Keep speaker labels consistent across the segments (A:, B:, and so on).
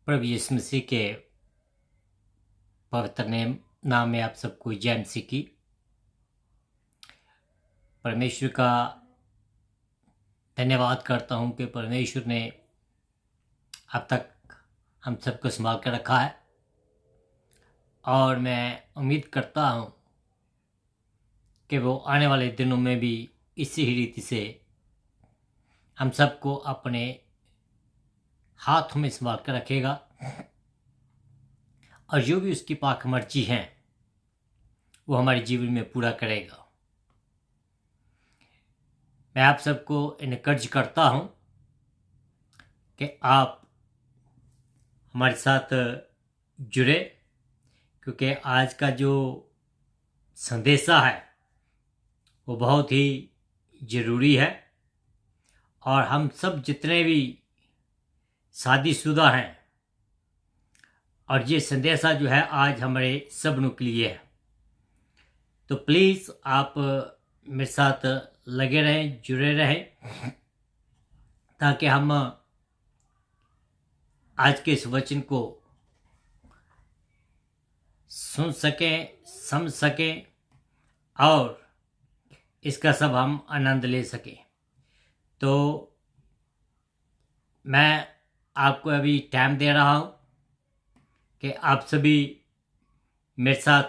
A: प्रभु यीशु मसीह के पवित्र नाम में आप सबको जय मसीह की। परमेश्वर का धन्यवाद करता हूं कि परमेश्वर ने अब तक हम सबको संभाल कर रखा है और मैं उम्मीद करता हूं कि वो आने वाले दिनों में भी इसी ही रीति से हम सबको अपने हाथों में संभाल कर रखेगा और जो भी उसकी पाक मर्जी है वो हमारे जीवन में पूरा करेगा। मैं आप सबको इनकरेज करता हूं कि आप हमारे साथ जुड़े, क्योंकि आज का जो संदेशा है वो बहुत ही ज़रूरी है और हम सब जितने भी शादीशुदा हैं और ये संदेशा जो है आज हमारे सबनों के लिए है। तो प्लीज़ आप मेरे साथ लगे रहें, जुड़े रहें, ताकि हम आज के इस वचन को सुन सकें, समझ सकें और इसका सब हम आनंद ले सकें। तो मैं आपको अभी टाइम दे रहा हूं कि आप सभी मेरे साथ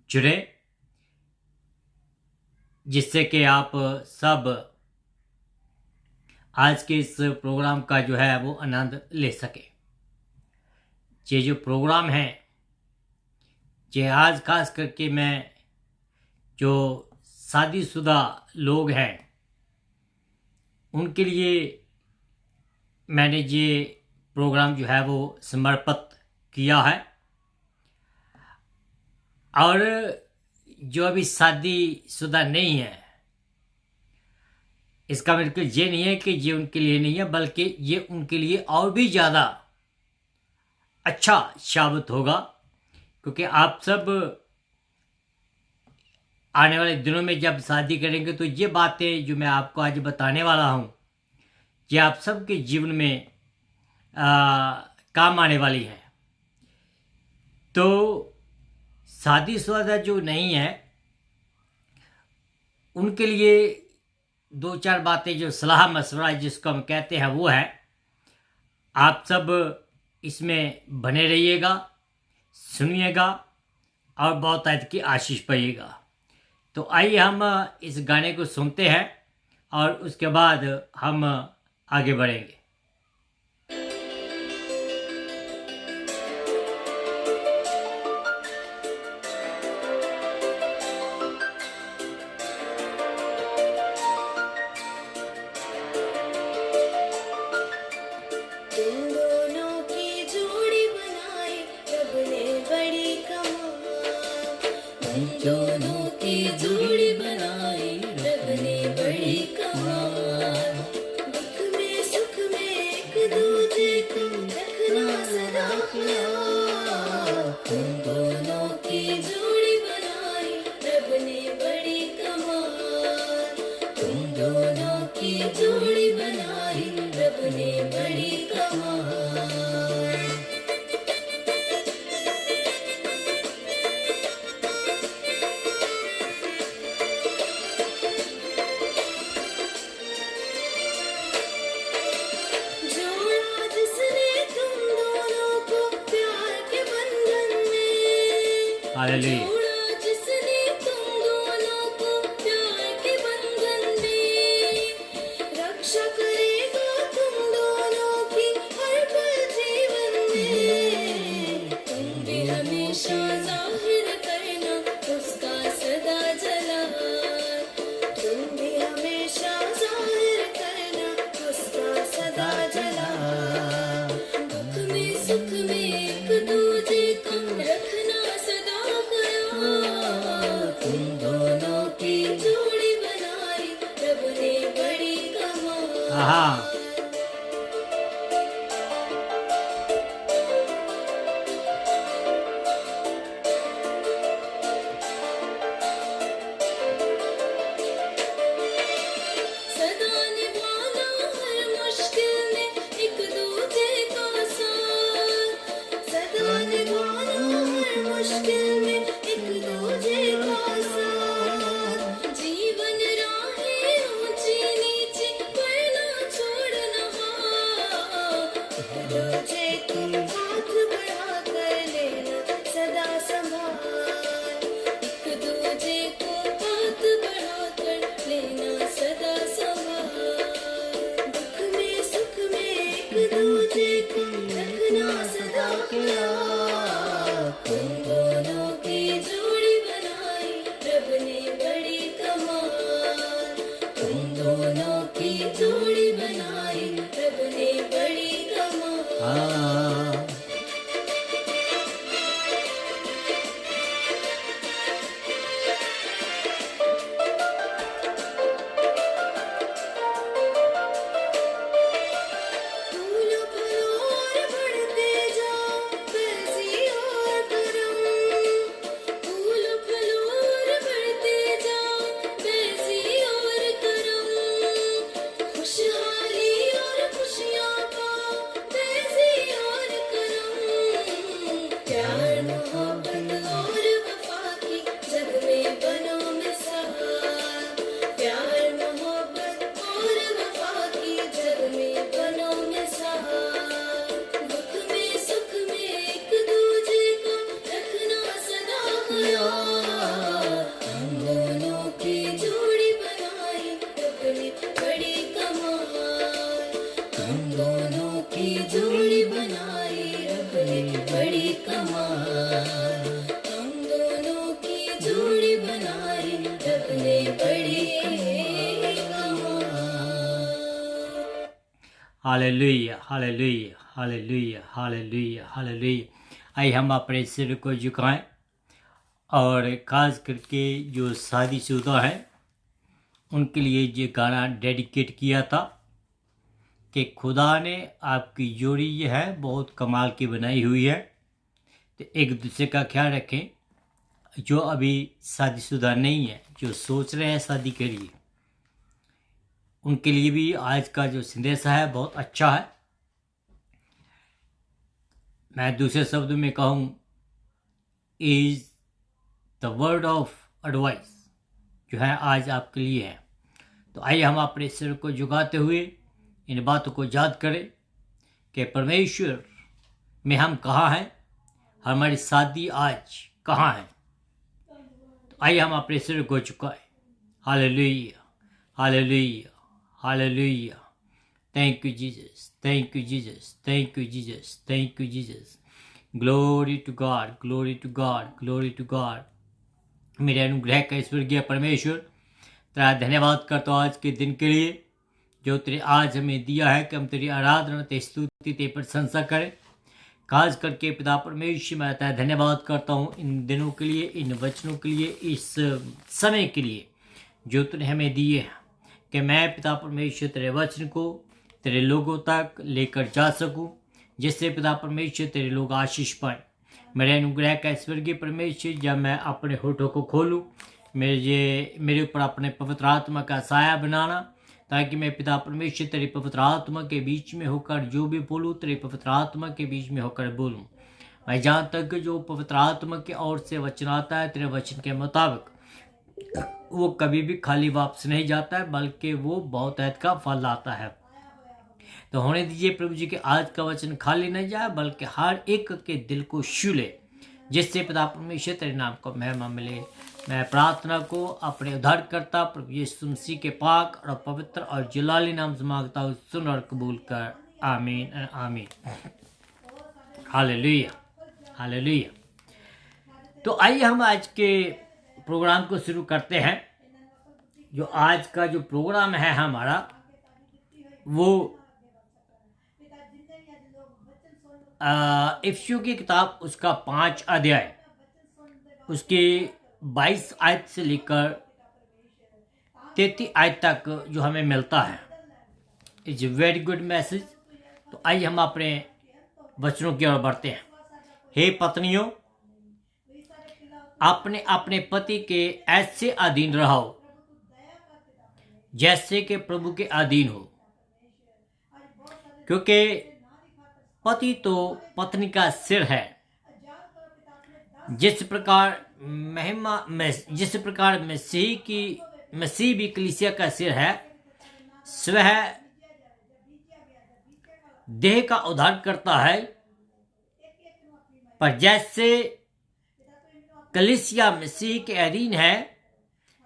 A: जुड़े, जिससे कि आप सब आज के इस प्रोग्राम का जो है वो आनंद ले सके। ये जो प्रोग्राम है ये आज खास करके मैं जो शादीशुदा लोग हैं उनके लिए मैंने ये प्रोग्राम जो है वो समर्पित किया है। और जो अभी शादीशुदा नहीं है, इसका मतलब ये नहीं है कि ये उनके लिए नहीं है, बल्कि ये उनके लिए और भी ज़्यादा अच्छा साबित होगा, क्योंकि आप सब आने वाले दिनों में जब शादी करेंगे तो ये बातें जो मैं आपको आज बताने वाला हूँ ये आप सबके जीवन में काम आने वाली है। तो शादीशुदा जो नहीं है उनके लिए दो चार बातें जो सलाह मशवरा जिसको हम कहते हैं वो है, आप सब इसमें बने रहिएगा, सुनिएगा और बहुत आज की आशीष पाइएगा। तो आइए हम इस गाने को सुनते हैं और उसके बाद हम आगे बढ़ेंगे।
B: दोनों की जोड़ी बनाई रब ने बड़ी कमाल। दुख में सुख में एक दूजे को रखना सदा ख्याल। तुम दोनों की जोड़ी बनाई रब ने बड़ी कमाल। तुम दोनों की जोड़ी बनाई रब ने बड़ी कमाल।
A: हालेलुया।
B: जिसने तुम दोनों को प्यार के बंधन में रक्षा करेगा तुम दोनों की हर पल जीवन में। तुम भी हमेशा जाहिर करना उसका सदा जलाल। तुम भी हमेशा जाहिर करना उसका सदा जलाल। दुख में सुख में एक दूजे को रखना सदा ख्याल। दूजे को हाथ बढ़ाकर लेना सदा संभाल, एक दूजे को हाथ बढ़ाकर लेना सदा संभाल, दुख में सुख में एक दूजे को रखना सदा ख्याल, तुम दोनों की जोड़ी बनाई रब ने बड़ी कमाल, तुम दोनों की जोड़ी बनाई रब ने बड़ी कमाल। फूलो फलो और बढ़ते जाओ वैसी और करम, फूलो फलो और बढ़ते जाओ वैसी और करम, खुशहाली और खुशियाँ पाओ वैसी और करम, प्यार मोहब्बत और वफा की जग में बनो मिसाल, प्यार मोहब्बत और वफा की जग में बनो मिसाल, दुख में सुख में एक दूजे को रखना सदा ख्याल, हम दोनों की जोड़ी बनाई रब ने बड़ी कमाल, हम दोनों की जोड़ी बनाई रब ने बड़ी कमाल, हम दोनों की जोड़ी बनाई रब ने बड़ी कमाल।
A: Hallelujah, hallelujah, hallelujah, hallelujah, hallelujah. आइए हम अपने सिर को झुकाएं और खास करके जो शादीशुदा हैं उनके लिए ये गाना डेडिकेट किया था कि खुदा ने आपकी जोड़ी ये है बहुत कमाल की बनाई हुई है, तो एक दूसरे का ख्याल रखें। जो अभी शादीशुदा नहीं है, जो सोच रहे हैं शादी के लिए, उनके लिए भी आज का जो संदेश है बहुत अच्छा है। मैं दूसरे शब्दों में कहूँ, is the word of advice जो है आज आपके लिए है। तो आइए हम अपने सिर को झुकाते हुए इन बातों को याद करें कि परमेश्वर में हम कहाँ हैं, हमारी शादी आज कहाँ है। तो आइए हम अपने सिर को झुकाएं। Hallelujah, hallelujah, hallelujah. Thank you Jesus, thank you Jesus, thank you Jesus, thank you Jesus. Glory to God, glory to God, glory to God. मेरे अनुग्रह का स्वर्गीय परमेश्वर, तेरा धन्यवाद करता हूँ आज के दिन के लिए जो तेरे आज हमें दिया है कि हम तेरी आराधना, तेरी स्तुति, तेरी प्रशंसा करें। खास करके पिता परमेश्वर, मैं तेरा धन्यवाद करता हूँ इन दिनों के लिए, इन वचनों के लिए, इस समय के लिए जो तूने हमें दिए हैं, कि मैं पिता परमेश्वर तेरे वचन को तेरे लोगों तक लेकर जा सकूं, जिससे पिता परमेश्वर तेरे लोग आशीष पाएं। मेरे अनुग्रह का स्वर्गीय परमेश्वर, जब मैं अपने होठों को खोलूं, मेरे ऊपर अपने पवित्र आत्मा का साया बनाना, ताकि मैं पिता परमेश्वर तेरी पवित्र आत्मा के बीच में होकर जो भी बोलूं, तेरी पवित्र आत्मा के बीच में होकर बोलूं। मैं जहाँ तक जो पवित्र आत्मा की ओर से वचन आता है, तेरे वचन के मुताबिक वो कभी भी खाली वापस नहीं जाता है, बल्कि वो बहुतायत का फल लाता है। तो होने दीजिए प्रभु जी के आज का वचन खाली नहीं जाए, बल्कि हर एक के दिल को छू ले, जिससे पिता परमेश्वर तेरे नाम को महिमा मिले। मैं प्रार्थना को अपने उद्धारकर्ता प्रभु यीशु मसीह के पाक और पवित्र और जलाली नाम से मांगता हूँ, सुन और कबूल कर। आमीन, आमीन। Hallelujah, hallelujah. तो आइए हम आज के प्रोग्राम को शुरू करते हैं। जो आज का जो प्रोग्राम है हमारा, वो इफिसियों की किताब उसका 5 अध्याय उसके 22 आयत से लेकर 33 आयत तक जो हमें मिलता है, it's a very good message. तो आइए हम अपने वचनों की ओर बढ़ते हैं। हे पत्नियों, अपने अपने पति के ऐसे अधीन रहो जैसे कि प्रभु के अधीन हो, क्योंकि पति तो पत्नी का सिर है, जिस प्रकार मसीह भी कलीसिया का सिर है, स्वयं देह का उद्धार करता है, पर जैसे कलीसिया मसीह के अधीन है,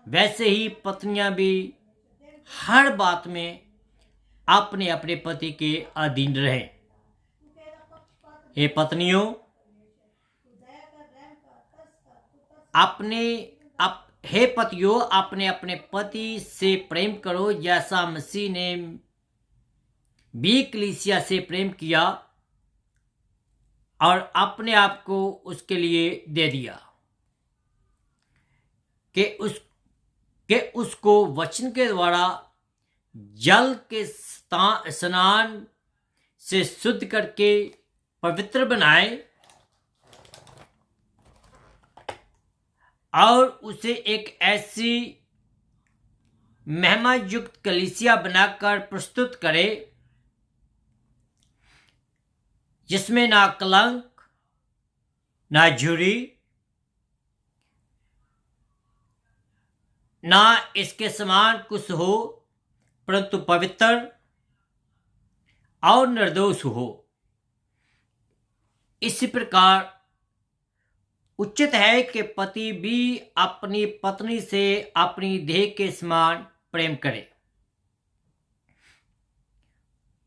A: वैसे ही पत्नियां भी हर बात में अपने अपने पति के अधीन रहें। हे पत्नियों, हे पतियों, अपने अपने पति से प्रेम करो, जैसा मसीह ने भी कलीसिया से प्रेम किया और अपने आप को उसके लिए दे दिया, कि उसको वचन के द्वारा जल के स्नान से शुद्ध करके पवित्र बनाए और उसे एक ऐसी महिमा युक्त कलीसिया बनाकर प्रस्तुत करे जिसमें ना कलंक, ना झुर्री, ना इसके समान कुछ हो, परंतु पवित्र और निर्दोष हो। इसी प्रकार उचित है कि पति भी अपनी पत्नी से अपनी देह के समान प्रेम करे।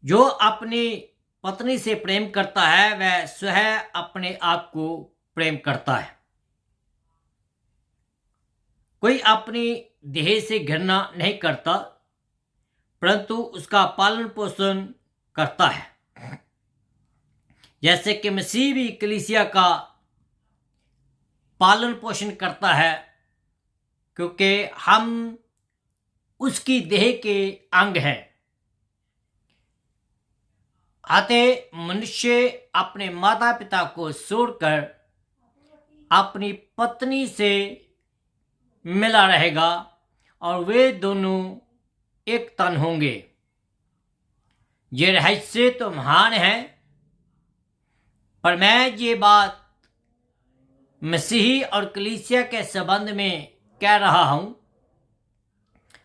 A: जो अपनी पत्नी से प्रेम करता है वह स्वयं अपने आप को प्रेम करता है। कोई अपनी देह से घृणा नहीं करता, परंतु उसका पालन पोषण करता है, जैसे कि मसीह भी कलीसिया का पालन पोषण करता है, क्योंकि हम उसकी देह के अंग हैं। अतः मनुष्य अपने माता पिता को छोड़कर अपनी पत्नी से मिला रहेगा और वे दोनों एक तन होंगे। ये रहस्य तो महान है, पर मैं ये बात मसीही और कलीसिया के संबंध में कह रहा हूं।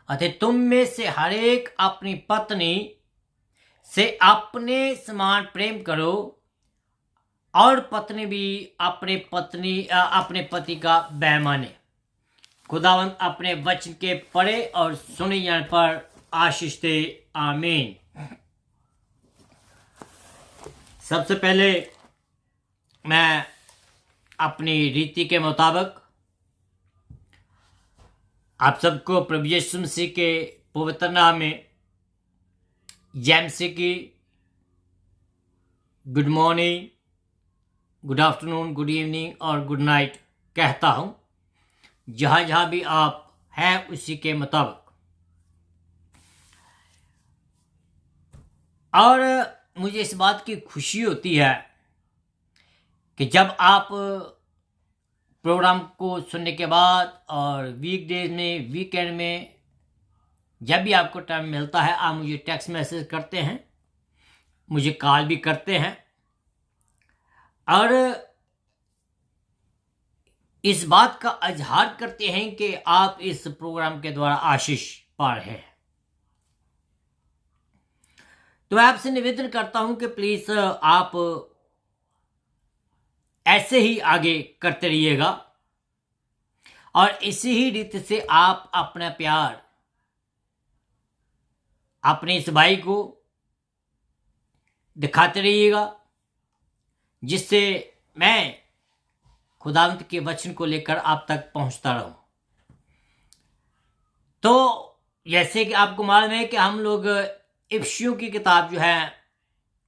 A: अतः तुम में से हर एक अपनी पत्नी से अपने समान प्रेम करो और पत्नी भी अपने पति का वह माने। खुदावंद अपने वचन के पढ़े और सुने जाने पर आशीष दे। आमीन। सबसे पहले मैं अपनी रीति के मुताबिक आप सबको प्रभु यीशु मसीह के पवित्र नाम में जय मसीह की good morning, good afternoon, good evening और गुड नाइट कहता हूं, जहां जहां भी आप हैं उसी के मुताबिक। और मुझे इस बात की खुशी होती है कि जब आप प्रोग्राम को सुनने के बाद और वीकडेज में, वीकेंड में, जब भी आपको टाइम मिलता है, आप मुझे टेक्स्ट मैसेज करते हैं, मुझे कॉल भी करते हैं और इस बात का इजहार करते हैं कि आप इस प्रोग्राम के द्वारा आशीष पा रहे हैं। तो मैं आपसे निवेदन करता हूं कि प्लीज आप ऐसे ही आगे करते रहिएगा और इसी ही रीति से आप अपना प्यार अपने इस भाई को दिखाते रहिएगा, जिससे मैं खुदावंत के वचन को लेकर आप तक पहुंचता रहूं। तो जैसे कि आपको मालूम है कि हम लोग इफिसियों की किताब जो है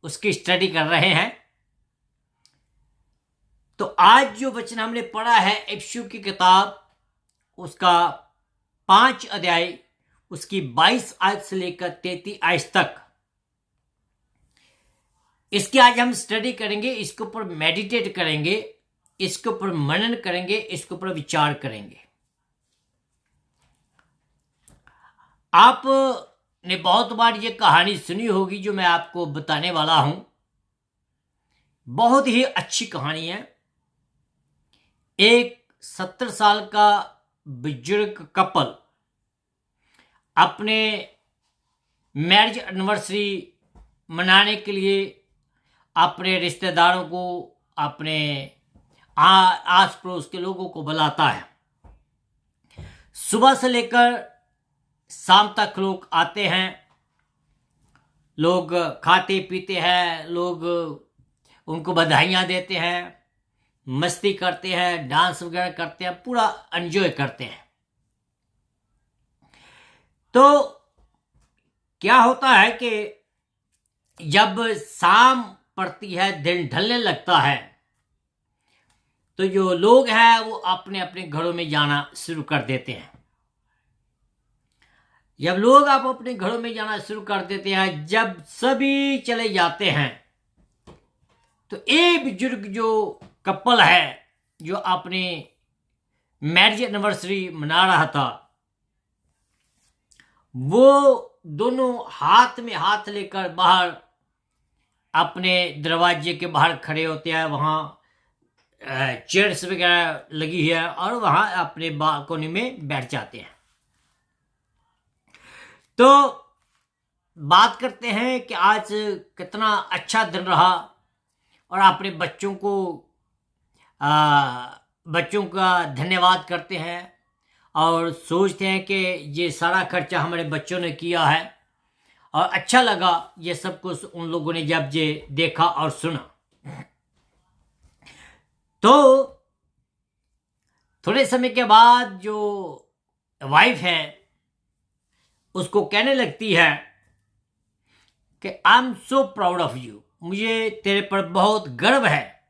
A: उसकी स्टडी कर रहे हैं। तो आज जो वचन हमने पढ़ा है इफिसियों की किताब, उसका 5 अध्याय, उसकी 22 आयत से लेकर 33 आयत तक, इसकी आज हम स्टडी करेंगे, इसके ऊपर मेडिटेट करेंगे, इसके ऊपर मनन करेंगे, इसके ऊपर विचार करेंगे। आपने बहुत बार ये कहानी सुनी होगी जो मैं आपको बताने वाला हूं। बहुत ही अच्छी कहानी है। एक 70 साल का बुजुर्ग कपल अपने मैरिज एनिवर्सरी मनाने के लिए अपने रिश्तेदारों को, अपने आस पड़ोस के लोगों को बुलाता है। सुबह से लेकर शाम तक लोग आते हैं, लोग खाते पीते हैं, लोग उनको बधाइयाँ देते हैं, मस्ती करते हैं, डांस वगैरह करते हैं, पूरा एंजॉय करते हैं। तो क्या होता है कि जब शाम पड़ती है, दिन ढलने लगता है, तो जो लोग हैं वो अपने अपने घरों में जाना शुरू कर देते हैं। जब लोग आप अपने घरों में जाना शुरू कर देते हैं, जब सभी चले जाते हैं, तो एक बुजुर्ग जो कपल है, जो अपने मैरिज एनिवर्सरी मना रहा था, वो दोनों हाथ में हाथ लेकर बाहर अपने दरवाजे के बाहर खड़े होते हैं। वहाँ चेयर्स वगैरह लगी है और वहाँ अपने बालकनी में बैठ जाते हैं। तो बात करते हैं कि आज कितना अच्छा दिन रहा, और अपने बच्चों का धन्यवाद करते हैं और सोचते हैं कि ये सारा खर्चा हमारे बच्चों ने किया है, और अच्छा लगा ये सब कुछ उन लोगों ने जब ये देखा और सुना। तो थोड़े समय के बाद जो वाइफ है उसको कहने लगती है कि I am so proud of you, मुझे तेरे पर बहुत गर्व है।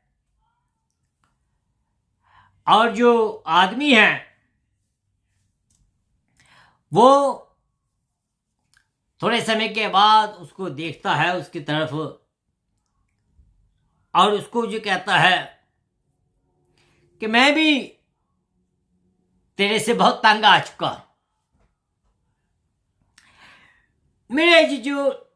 A: और जो आदमी है वो थोड़े समय के बाद उसको देखता है उसकी तरफ, और उसको जो कहता है कि मैं भी तेरे से बहुत तंग आ चुका। मेरे जो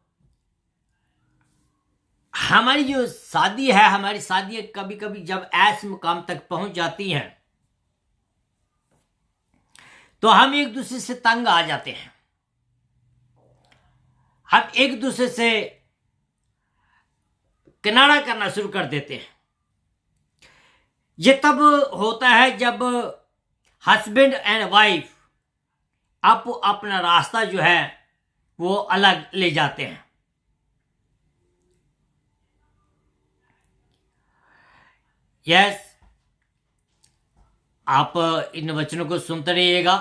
A: हमारी जो शादी है, हमारी शादी कभी कभी जब ऐसे मुकाम तक पहुंच जाती हैं तो हम एक दूसरे से तंग आ जाते हैं, हम एक दूसरे से किनारा करना शुरू कर देते हैं। ये तब होता है जब हस्बैंड एंड वाइफ आप अपना रास्ता जो है वो अलग ले जाते हैं। यस, आप इन वचनों को सुनते रहिएगा।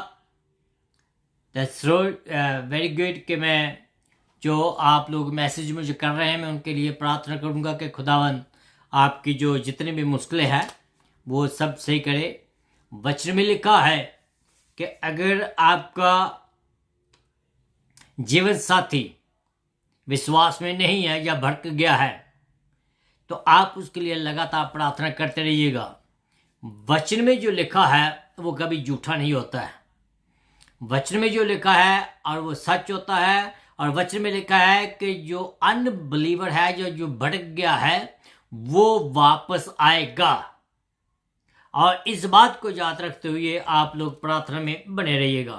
A: दैट्स वेरी गुड कि मैं जो आप लोग मैसेज मुझे कर रहे हैं, मैं उनके लिए प्रार्थना करूंगा कि खुदावन आपकी जो जितनी भी मुश्किलें हैं वो सब सही करे। वचन में लिखा है कि अगर आपका जीवन साथी विश्वास में नहीं है या भटक गया है तो आप उसके लिए लगातार प्रार्थना करते रहिएगा। वचन में जो लिखा है वो कभी झूठा नहीं होता है, वचन में जो लिखा है और वो सच होता है। और वचन में लिखा है कि जो अनबिलीवर है, जो भटक गया है, वो वापस आएगा। और इस बात को याद रखते हुए आप लोग प्रार्थना में बने रहिएगा।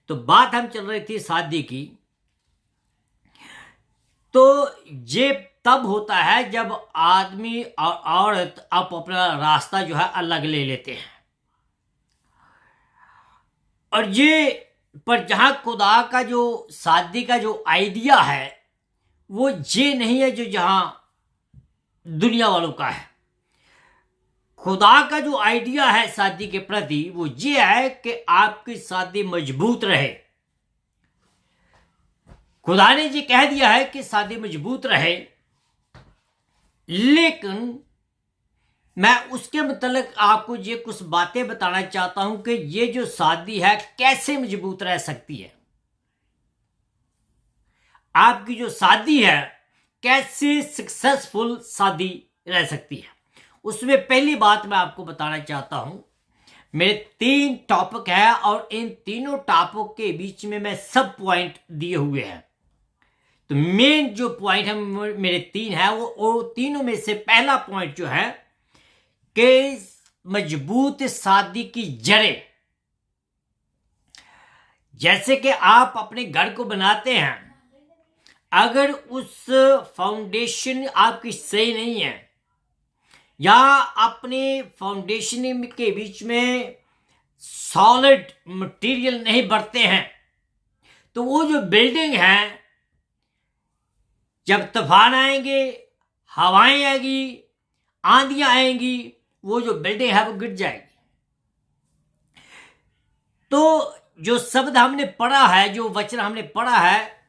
A: तो बात हम चल रही थी शादी की। तो ये तब होता है जब आदमी और औरत आप अपना रास्ता जो है अलग ले लेते हैं। और ये पर जहां खुदा का जो शादी का जो आइडिया है वो ये नहीं है जो जहां दुनिया वालों का है। खुदा का जो आइडिया है शादी के प्रति वो ये है कि आपकी शादी मजबूत रहे। खुदा ने ये कह दिया है कि शादी मजबूत रहे, लेकिन मैं उसके मतलब आपको ये कुछ बातें बताना चाहता हूं कि ये जो शादी है कैसे मजबूत रह सकती है। आपकी जो शादी है कैसे सक्सेसफुल शादी रह सकती है, उसमें पहली बात मैं आपको बताना चाहता हूं। मेरे 3 टॉपिक है और इन तीनों टॉपिक के बीच में मैं सब पॉइंट दिए हुए हैं। तो मेन जो पॉइंट है मेरे 3 है, वो तीनों में से पहला पॉइंट जो है कि मजबूत शादी की जड़ें। जैसे कि आप अपने घर को बनाते हैं, अगर उस फाउंडेशन आपकी सही नहीं है या अपने फाउंडेशन के बीच में सॉलिड मटेरियल नहीं बढ़ते हैं, तो वो जो बिल्डिंग है, जब तूफान आएंगे, हवाएं आएगी, आंधियां आएंगी, वो जो बिल्डिंग है वो गिर जाएगी। तो जो शब्द हमने पढ़ा है, जो वचन हमने पढ़ा है,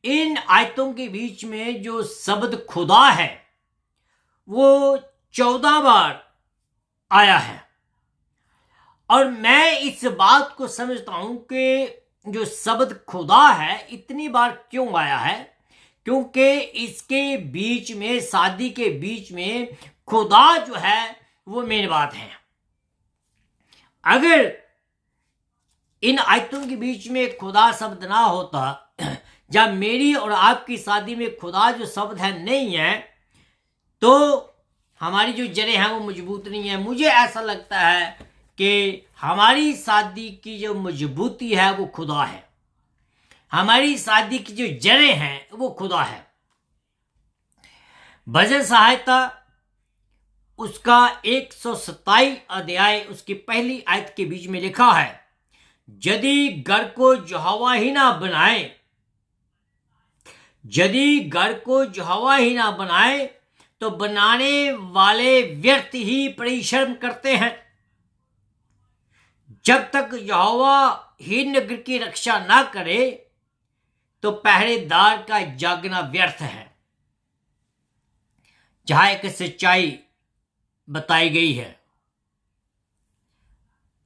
A: इन आयतों के बीच में जो शब्द खुदा है वो 14 बार आया है। और मैं इस बात को समझता हूं कि जो शब्द खुदा है इतनी बार क्यों आया है, क्योंकि इसके बीच में, शादी के बीच में खुदा जो है वो मेन बात है। अगर इन आयतों के बीच में खुदा शब्द ना होता, जब मेरी और आपकी शादी में खुदा जो शब्द है नहीं है, तो हमारी जो जड़ें हैं वो मजबूत नहीं है। मुझे ऐसा लगता है कि हमारी शादी की जो मजबूती है वो खुदा है, हमारी शादी की जो जड़ें हैं वो खुदा है। भजन सहायता उसका 127 अध्याय उसकी पहली आयत के बीच में लिखा है, यदि घर को यहोवा ही ना बनाए, यदि घर को यहोवा ही ना बनाए तो बनाने वाले व्यर्थ ही परिश्रम करते हैं। जब तक यहोवा ही नगर की रक्षा ना करे तो पहरेदार का जागना व्यर्थ है। जहां एक सच्चाई बताई गई है,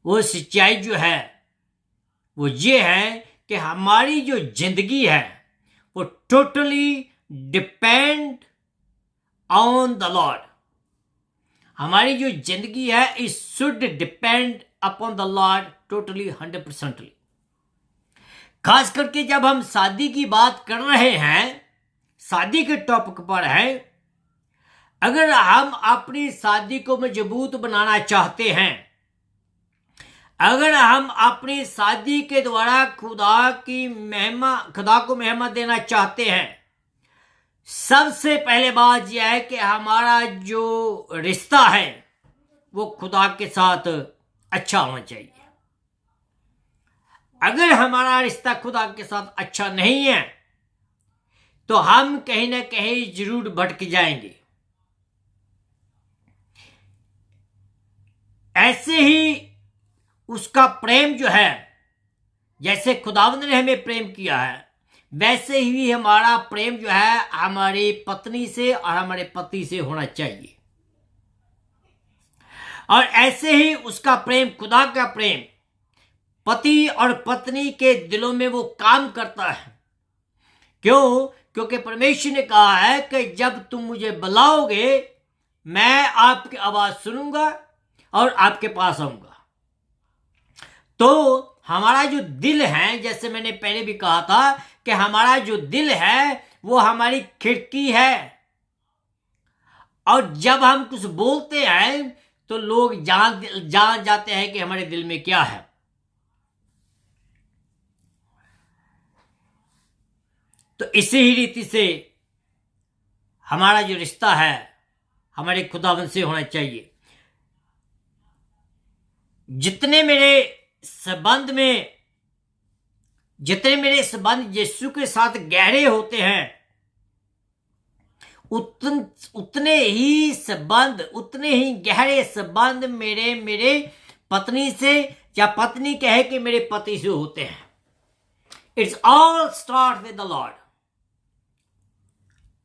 A: वो सच्चाई जो है वो ये है कि हमारी जो जिंदगी है वो totally depend on the Lord. हमारी जो जिंदगी है it should depend upon the Lord totally 100%। खास करके जब हम शादी की बात कर रहे हैं, शादी के टॉपिक पर हैं, अगर हम अपनी शादी को मजबूत बनाना चाहते हैं, अगर हम अपनी शादी के द्वारा खुदा को महिमा देना चाहते हैं, सबसे पहले बात यह है कि हमारा जो रिश्ता है वो खुदा के साथ अच्छा होना चाहिए। अगर हमारा रिश्ता खुदा के साथ अच्छा नहीं है तो हम कहीं ना कहीं जरूर भटक जाएंगे। ऐसे ही उसका प्रेम जो है, जैसे खुदावंद ने हमें प्रेम किया है, वैसे ही हमारा प्रेम जो है हमारी पत्नी से और हमारे पति से होना चाहिए। और ऐसे ही उसका प्रेम, खुदा का प्रेम, पति और पत्नी के दिलों में वो काम करता है। क्यों? क्योंकि परमेश्वर ने कहा है कि जब तुम मुझे बुलाओगे मैं आपकी आवाज सुनूंगा और आपके पास आऊंगा। तो हमारा जो दिल है, जैसे मैंने पहले भी कहा था कि हमारा जो दिल है वो हमारी खिड़की है, और जब हम कुछ बोलते हैं तो लोग जान जाते हैं कि हमारे दिल में क्या है। तो इसी ही रीति से हमारा जो रिश्ता है हमारे खुदावंद से होना चाहिए। जितने मेरे संबंध यीशु के साथ गहरे होते हैं, उतने ही गहरे संबंध मेरे पत्नी से, या पत्नी कहे कि मेरे पति से होते हैं। It's all start with the Lord.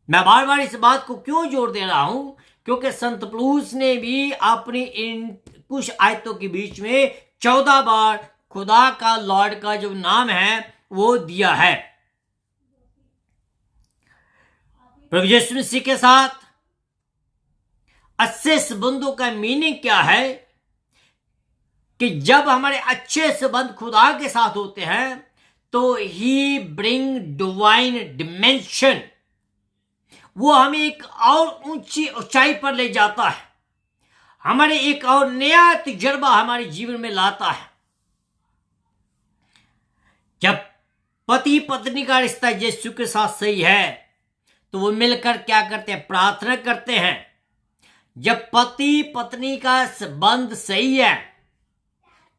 A: मैं बार बार इस बात को क्यों जोर दे रहा हूं? क्योंकि संत पौलुस ने भी अपनी इन कुछ आयतों के बीच में 14 बार खुदा का, लॉर्ड का जो नाम है वो दिया है। प्रभु यीशु मसीह के साथ अच्छे संबंधों का मीनिंग क्या है कि जब हमारे अच्छे संबंध खुदा के साथ होते हैं तो ही ब्रिंग डिवाइन डिमेंशन, वो हमें एक और ऊंची ऊंचाई पर ले जाता है, हमारे एक और नया तजुर्बा हमारे जीवन में लाता है। जब पति पत्नी का रिश्ता यीशु के साथ सही है तो वो मिलकर क्या करते हैं, प्रार्थना करते हैं। जब पति पत्नी का संबंध सही है,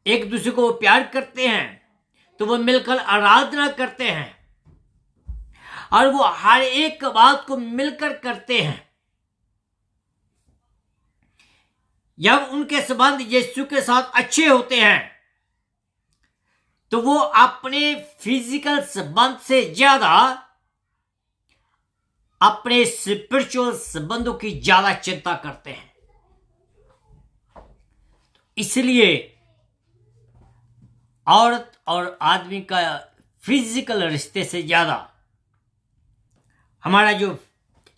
A: एक दूसरे को वो प्यार करते हैं, तो वो मिलकर आराधना करते हैं और वो हर एक बात को मिलकर करते हैं। जब उनके संबंध यीशु के साथ अच्छे होते हैं तो वो अपने फिजिकल संबंध से ज्यादा अपने स्पिरिचुअल संबंधों की ज्यादा चिंता करते हैं। इसलिए औरत और आदमी का फिजिकल रिश्ते से ज्यादा हमारा जो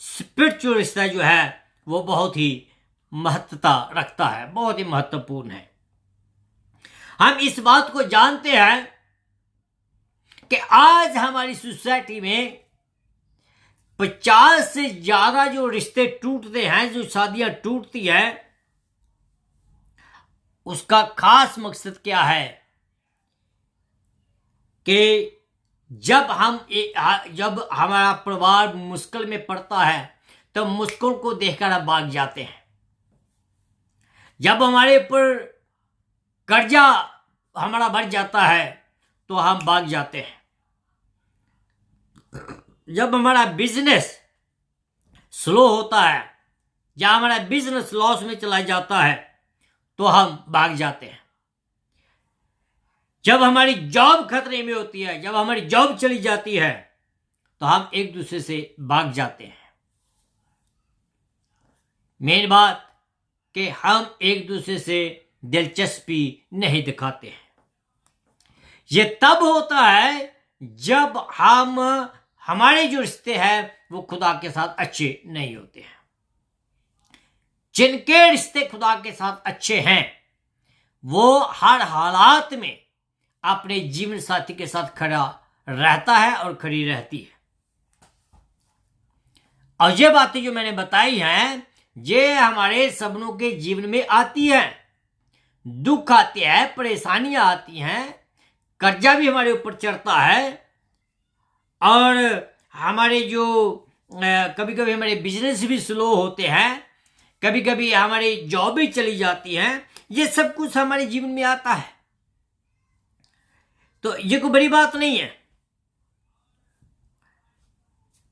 A: स्पिरिचुअल रिश्ता जो है वो बहुत ही महत्वता रखता है, बहुत ही महत्वपूर्ण है। हम इस बात को जानते हैं कि आज हमारी सोसाइटी में 50 से ज्यादा जो रिश्ते टूटते हैं, जो शादियां टूटती हैं, उसका खास मकसद क्या है कि जब हमारा परिवार मुश्किल में पड़ता है तो मुश्किल को देखकर हम भाग जाते हैं। जब हमारे ऊपर कर्जा हमारा बढ़ जाता है तो हम भाग जाते हैं। जब हमारा बिजनेस स्लो होता है या हमारा बिजनेस लॉस में चला जाता है तो हम भाग जाते हैं। जब हमारी जॉब खतरे में होती है, जब हमारी जॉब चली जाती है तो हम एक दूसरे से भाग जाते हैं। मेन बात कि हम एक दूसरे से दिलचस्पी नहीं दिखाते हैं। ये तब होता है जब हमारे जो रिश्ते हैं वो खुदा के साथ अच्छे नहीं होते हैं। जिनके रिश्ते खुदा के साथ अच्छे हैं वो हर हालात में अपने जीवन साथी के साथ खड़ा रहता है और खड़ी रहती है। और ये बातें जो मैंने बताई हैं ये हमारे सबनों के जीवन में आती है। दुख आते हैं, परेशानियां आती हैं, कर्जा भी हमारे ऊपर चढ़ता है और हमारे जो कभी कभी हमारे बिजनेस भी स्लो होते हैं, कभी कभी हमारी जॉब भी चली जाती है। ये सब कुछ हमारे जीवन में आता है, तो ये कोई बड़ी बात नहीं है।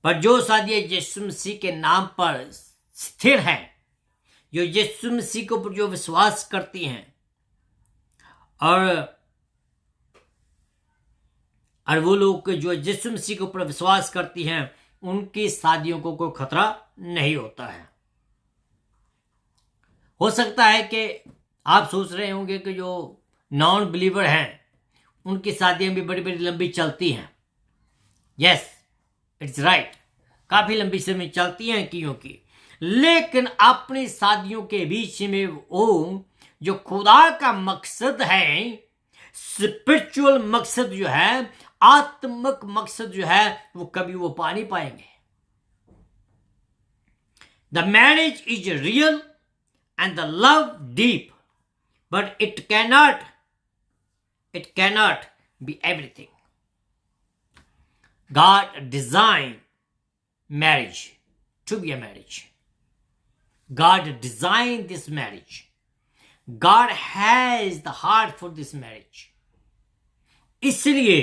A: पर जो शादी यीशु मसीह के नाम पर स्थिर है, जो यीशु मसीह के ऊपर जो विश्वास करती हैं और वो लोग जो यीशु मसीह के ऊपर विश्वास करती हैं उनकी शादियों को कोई खतरा नहीं होता है। हो सकता है कि आप सोच रहे होंगे कि जो नॉन बिलीवर हैं उनकी शादियां भी बड़ी बड़ी लंबी चलती हैं। यस, इट्स राइट, काफी लंबी समय चलती हैं क्योंकि, लेकिन अपनी शादियों के बीच में वो जो खुदा का मकसद है, स्पिरिचुअल मकसद जो है, आत्मिक मकसद जो है, वो कभी वो पा नहीं पाएंगे। The marriage is real and the love deep, but it cannot be everything. God designed marriage to be a marriage. God designed this marriage. God has the heart for this marriage. इसलिए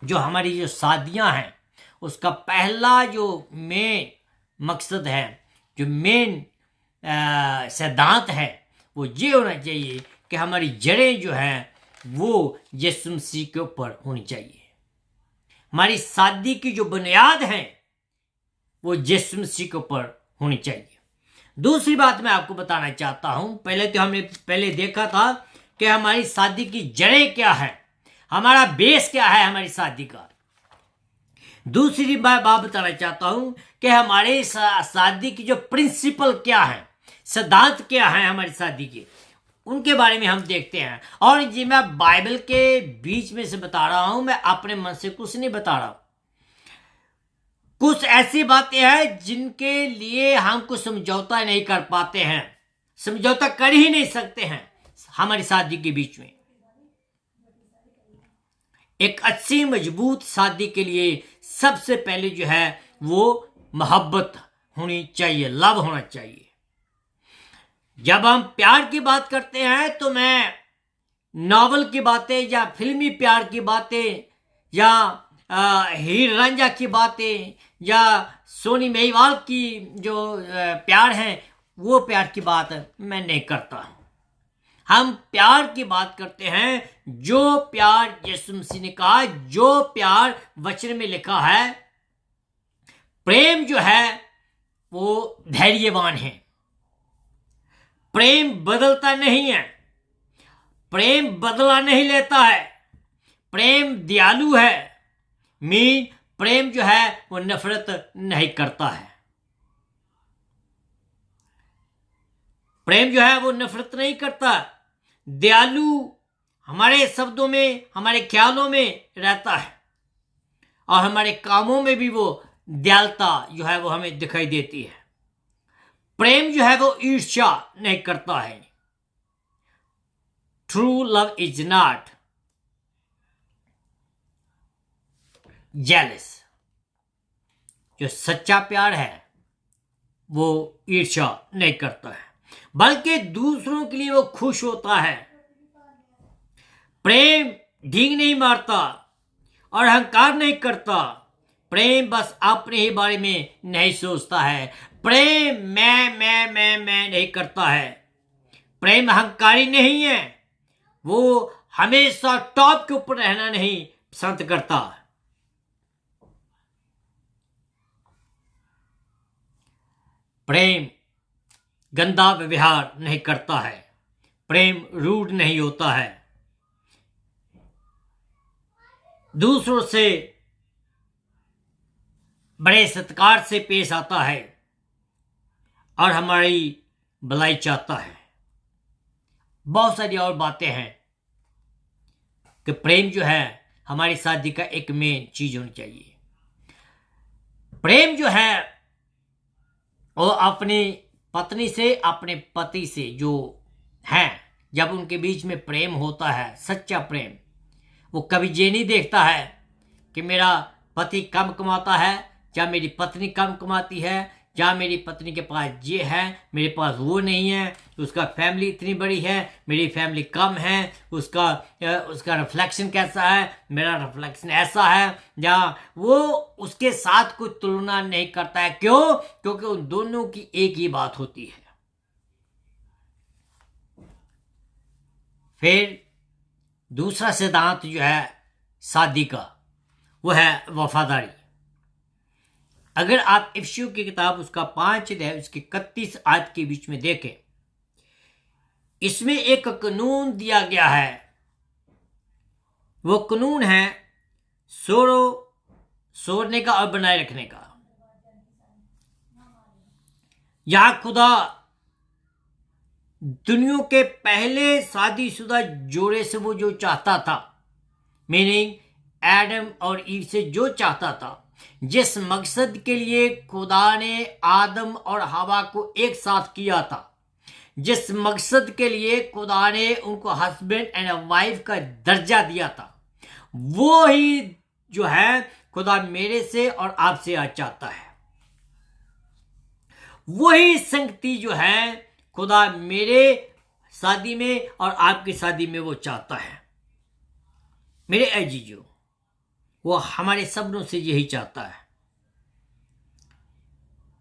A: जो हमारी जो शादियां हैं उसका पहला जो main मकसद है, जो मेन सिद्धांत है, वो ये होना चाहिए कि हमारी जड़ें जो हैं वो यीशु मसीह के ऊपर होनी चाहिए। हमारी शादी की जो बुनियाद है वो यीशु मसीह के ऊपर होनी चाहिए। दूसरी बात मैं आपको बताना चाहता हूं, हमने देखा था कि हमारी शादी की जड़ें क्या है, हमारा बेस क्या है हमारी शादी का। दूसरी बात बताना चाहता हूं कि हमारे शादी की जो प्रिंसिपल क्या है, सिद्धांत क्या है हमारी शादी के, उनके बारे में हम देखते हैं। और जी मैं बाइबल के बीच में से बता रहा हूं, मैं अपने मन से कुछ नहीं बता रहा हूं। कुछ ऐसी बातें हैं जिनके लिए हम कुछ समझौता नहीं कर पाते हैं, समझौता कर ही नहीं सकते हैं हमारी शादी के बीच में। एक अच्छी मजबूत शादी के लिए सबसे पहले जो है वो मोहब्बत होनी चाहिए, लव होना चाहिए। जब हम प्यार की बात करते हैं तो मैं नॉवल की बातें या फिल्मी प्यार की बातें या हीर रांझा की बातें या सोनी महिवाल की जो प्यार है वो प्यार की बात मैं नहीं करता। हम प्यार की बात करते हैं जो प्यार यीशु मसीह ने कहा, जो प्यार वचन में लिखा है। प्रेम जो है वो धैर्यवान है, प्रेम बदलता नहीं है, प्रेम बदला नहीं लेता है, प्रेम दयालु है। प्रेम जो है वो नफरत नहीं करता है, प्रेम जो है वो नफरत नहीं करता। दयालु हमारे शब्दों में, हमारे ख्यालों में रहता है और हमारे कामों में भी वो दयालुता जो है वो हमें दिखाई देती है। प्रेम जो है वो ईर्ष्या नहीं करता है। True love is not jealous. जो सच्चा प्यार है वो ईर्ष्या नहीं करता है, बल्कि दूसरों के लिए वो खुश होता है। प्रेम ढींग नहीं मारता और अहंकार नहीं करता। प्रेम बस अपने ही बारे में नहीं सोचता है। प्रेम मैं नहीं करता है। प्रेम अहंकारी नहीं है, वो हमेशा टॉप के ऊपर रहना नहीं पसंद करता। प्रेम गंदा व्यवहार नहीं करता है। प्रेम रूड नहीं होता है, दूसरों से बड़े सत्कार से पेश आता है और हमारी भलाई चाहता है। बहुत सारी और बातें हैं कि प्रेम जो है हमारी शादी का एक मेन चीज होनी चाहिए। प्रेम जो है वो अपनी पत्नी से, अपने पति से जो है, जब उनके बीच में प्रेम होता है, सच्चा प्रेम, वो कभी ये नहीं देखता है कि मेरा पति कम कमाता है या मेरी पत्नी कम कमाती है या मेरी पत्नी के पास ये है मेरे पास वो नहीं है, उसका फैमिली इतनी बड़ी है मेरी फैमिली कम है, उसका रिफ्लेक्शन कैसा है मेरा रिफ्लेक्शन ऐसा है, या वो उसके साथ कोई तुलना नहीं करता है। क्यों? क्योंकि उन दोनों की एक ही बात होती है। फिर दूसरा सिद्धांत जो है शादी का वो है वफादारी। अगर आप इफ्सियों की किताब उसका 5 अध्याय उसके 31 आयत के बीच में देखें, इसमें एक कानून दिया गया है। वो कानून है सोने का और बनाए रखने का। यहां खुदा दुनिया के पहले शादीशुदा जोड़े से वो जो चाहता था, मीनिंग एडम और ईव से जो चाहता था, जिस मकसद के लिए खुदा ने आदम और हवा को एक साथ किया था, जिस मकसद के लिए खुदा ने उनको हस्बैंड एंड वाइफ का दर्जा दिया था, वो ही जो है खुदा मेरे से और आपसे आज चाहता है। वही संगति जो है खुदा मेरे शादी में और आपकी शादी में वो चाहता है। मेरे अजीजों, वो हमारे सपनों से यही चाहता है।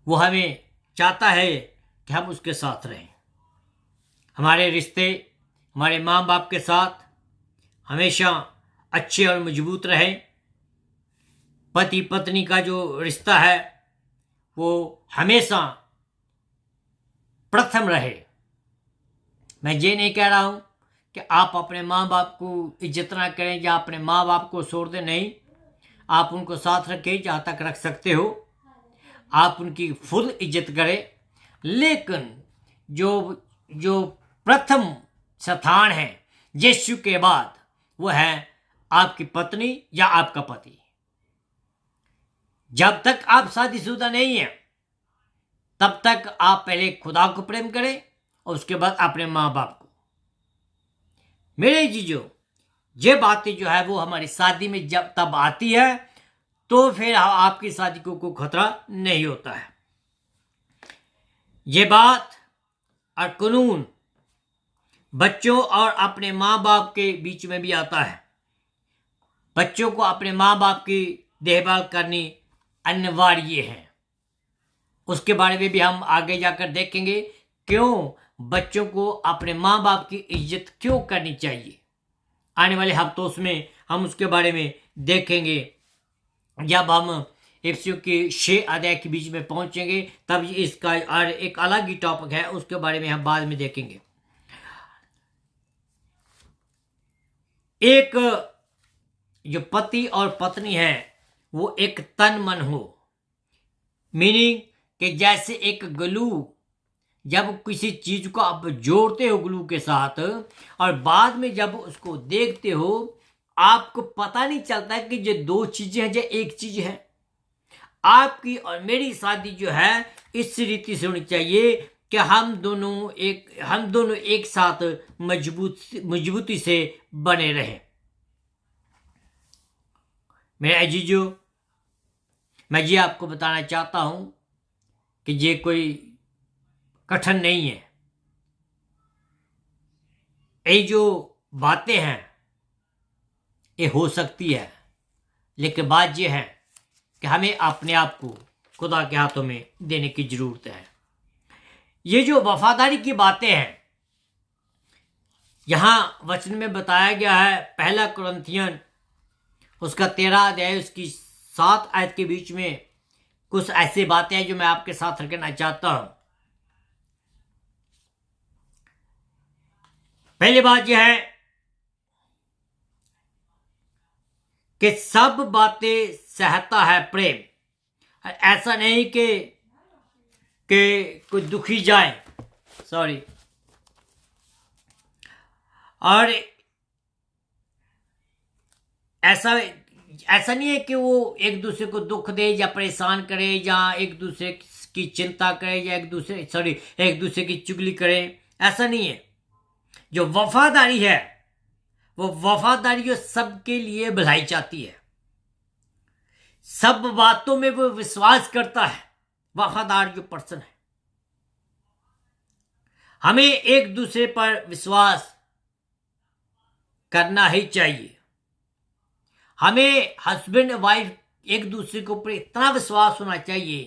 A: वो हमें चाहता है कि हम उसके साथ रहें। हमारे रिश्ते हमारे माँ बाप के साथ हमेशा अच्छे और मजबूत रहें। पति पत्नी का जो रिश्ता है वो हमेशा प्रथम रहे। मैं ये नहीं कह रहा हूं कि आप अपने माँ बाप को इज्जत ना करें या अपने माँ बाप को छोड़ दें, नहीं, आप उनको साथ रखें जहाँ तक रख सकते हो, आप उनकी फुल इज्जत करें। लेकिन जो प्रथम स्थान है यीशु के बाद वो है आपकी पत्नी या आपका पति। जब तक आप शादीशुदा नहीं है तब तक आप पहले खुदा को प्रेम करें और उसके बाद अपने माँ बाप को। मेरे जीजो, ये बातें जो है वो हमारी शादी में जब तब आती है तो फिर आपकी शादी को कोई खतरा नहीं होता है। ये बात और कानून बच्चों और अपने माँ बाप के बीच में भी आता है। बच्चों को अपने माँ बाप की देखभाल करनी अनिवार्य है। उसके बारे में भी हम आगे जाकर देखेंगे क्यों बच्चों को अपने माँ बाप की इज्जत क्यों करनी चाहिए। आने वाले हफ्तों में हम उसके बारे में देखेंगे। जब हम इफ्सियों के 6 अध्याय के बीच में पहुंचेंगे तब इसका और एक अलग ही टॉपिक है, उसके बारे में हम बाद में देखेंगे। एक जो पति और पत्नी है वो एक तन मन हो, मीनिंग कि जैसे एक ग्लू, जब किसी चीज को आप जोड़ते हो ग्लू के साथ और बाद में जब उसको देखते हो आपको पता नहीं चलता कि ये दो चीजें हैं, ये एक चीज है। आपकी और मेरी शादी जो है इस रीति से होनी चाहिए कि हम दोनों एक साथ मजबूती से बने रहें। मेरे अजीजों, मैं ये आपको बताना चाहता हूं कि ये कोई कठिन नहीं है। ये जो बातें हैं ये हो सकती है, लेकिन बात ये है कि हमें अपने आप को खुदा के हाथों में देने की जरूरत है। ये जो वफादारी की बातें हैं यहां वचन में बताया गया है, पहला कुरिन्थियन उसका 13 अध्याय उसकी 7 आयत के बीच में कुछ ऐसी बातें हैं जो मैं आपके साथ रखना चाहता हूं। पहली बात यह है कि सब बातें सहता है प्रेम। ऐसा नहीं कि कोई दुखी जाए, सॉरी, और ऐसा नहीं है कि वो एक दूसरे को दुख दे या परेशान करे या एक दूसरे की चिंता करे या एक दूसरे की चुगली करे। ऐसा नहीं है। जो वफादारी है वो वफादारी जो सबके लिए भलाई चाहती है, सब बातों में वो विश्वास करता है। वफादार जो पर्सन है, हमें एक दूसरे पर विश्वास करना ही चाहिए। हमें हस्बैंड वाइफ एक दूसरे के ऊपर इतना विश्वास होना चाहिए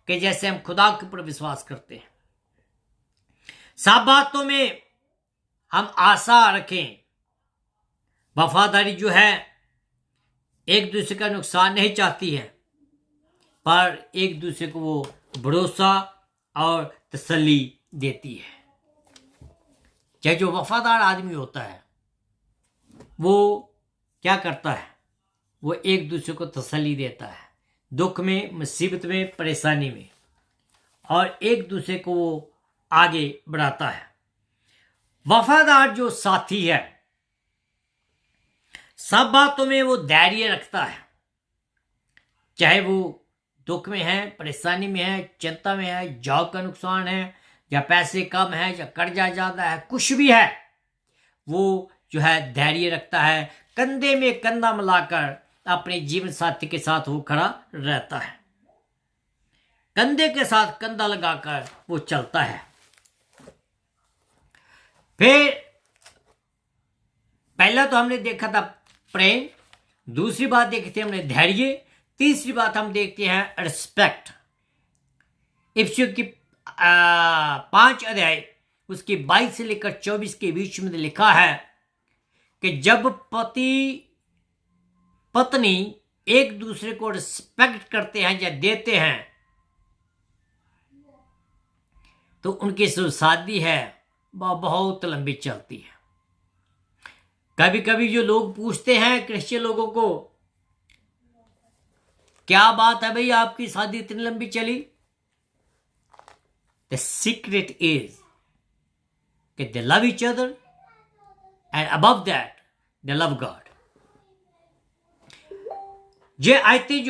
A: कि जैसे हम खुदा के ऊपर विश्वास करते हैं। सब बातों में हम आशा रखें। वफादारी जो है एक दूसरे का नुकसान नहीं चाहती है, पर एक दूसरे को वो भरोसा और तसल्ली देती है। चाहे जो वफादार आदमी होता है वो क्या करता है, वो एक दूसरे को तसल्ली देता है, दुख में, मुसीबत में, परेशानी में, और एक दूसरे को वो आगे बढ़ाता है। वफादार जो साथी है सब बातों में वो धैर्य रखता है, चाहे वो दुख में है, परेशानी में है, चिंता में है, जॉब का नुकसान है या पैसे कम है या कर्जा ज्यादा है, कुछ भी है, वो जो है धैर्य रखता है। कंधे में कंधा मिलाकर अपने जीवन साथी के साथ वो खड़ा रहता है, कंधे के साथ कंधा लगाकर वो चलता है। फिर पहला तो हमने देखा था प्रेम, दूसरी बात देखी थी हमने धैर्य, तीसरी बात हम देखते हैं रिस्पेक्ट। इफिसियों की 5 अध्याय उसके 22 से लेकर 24 के बीच में लिखा है कि जब पति पत्नी एक दूसरे को रिस्पेक्ट करते हैं या देते हैं तो उनकी जो शादी है वह बहुत लंबी चलती है। कभी कभी जो लोग पूछते हैं क्रिश्चियन लोगों को, क्या बात है भाई आपकी शादी इतनी लंबी चली? द सीक्रेट इज कि दे love each other and above that they love God. ये आयतें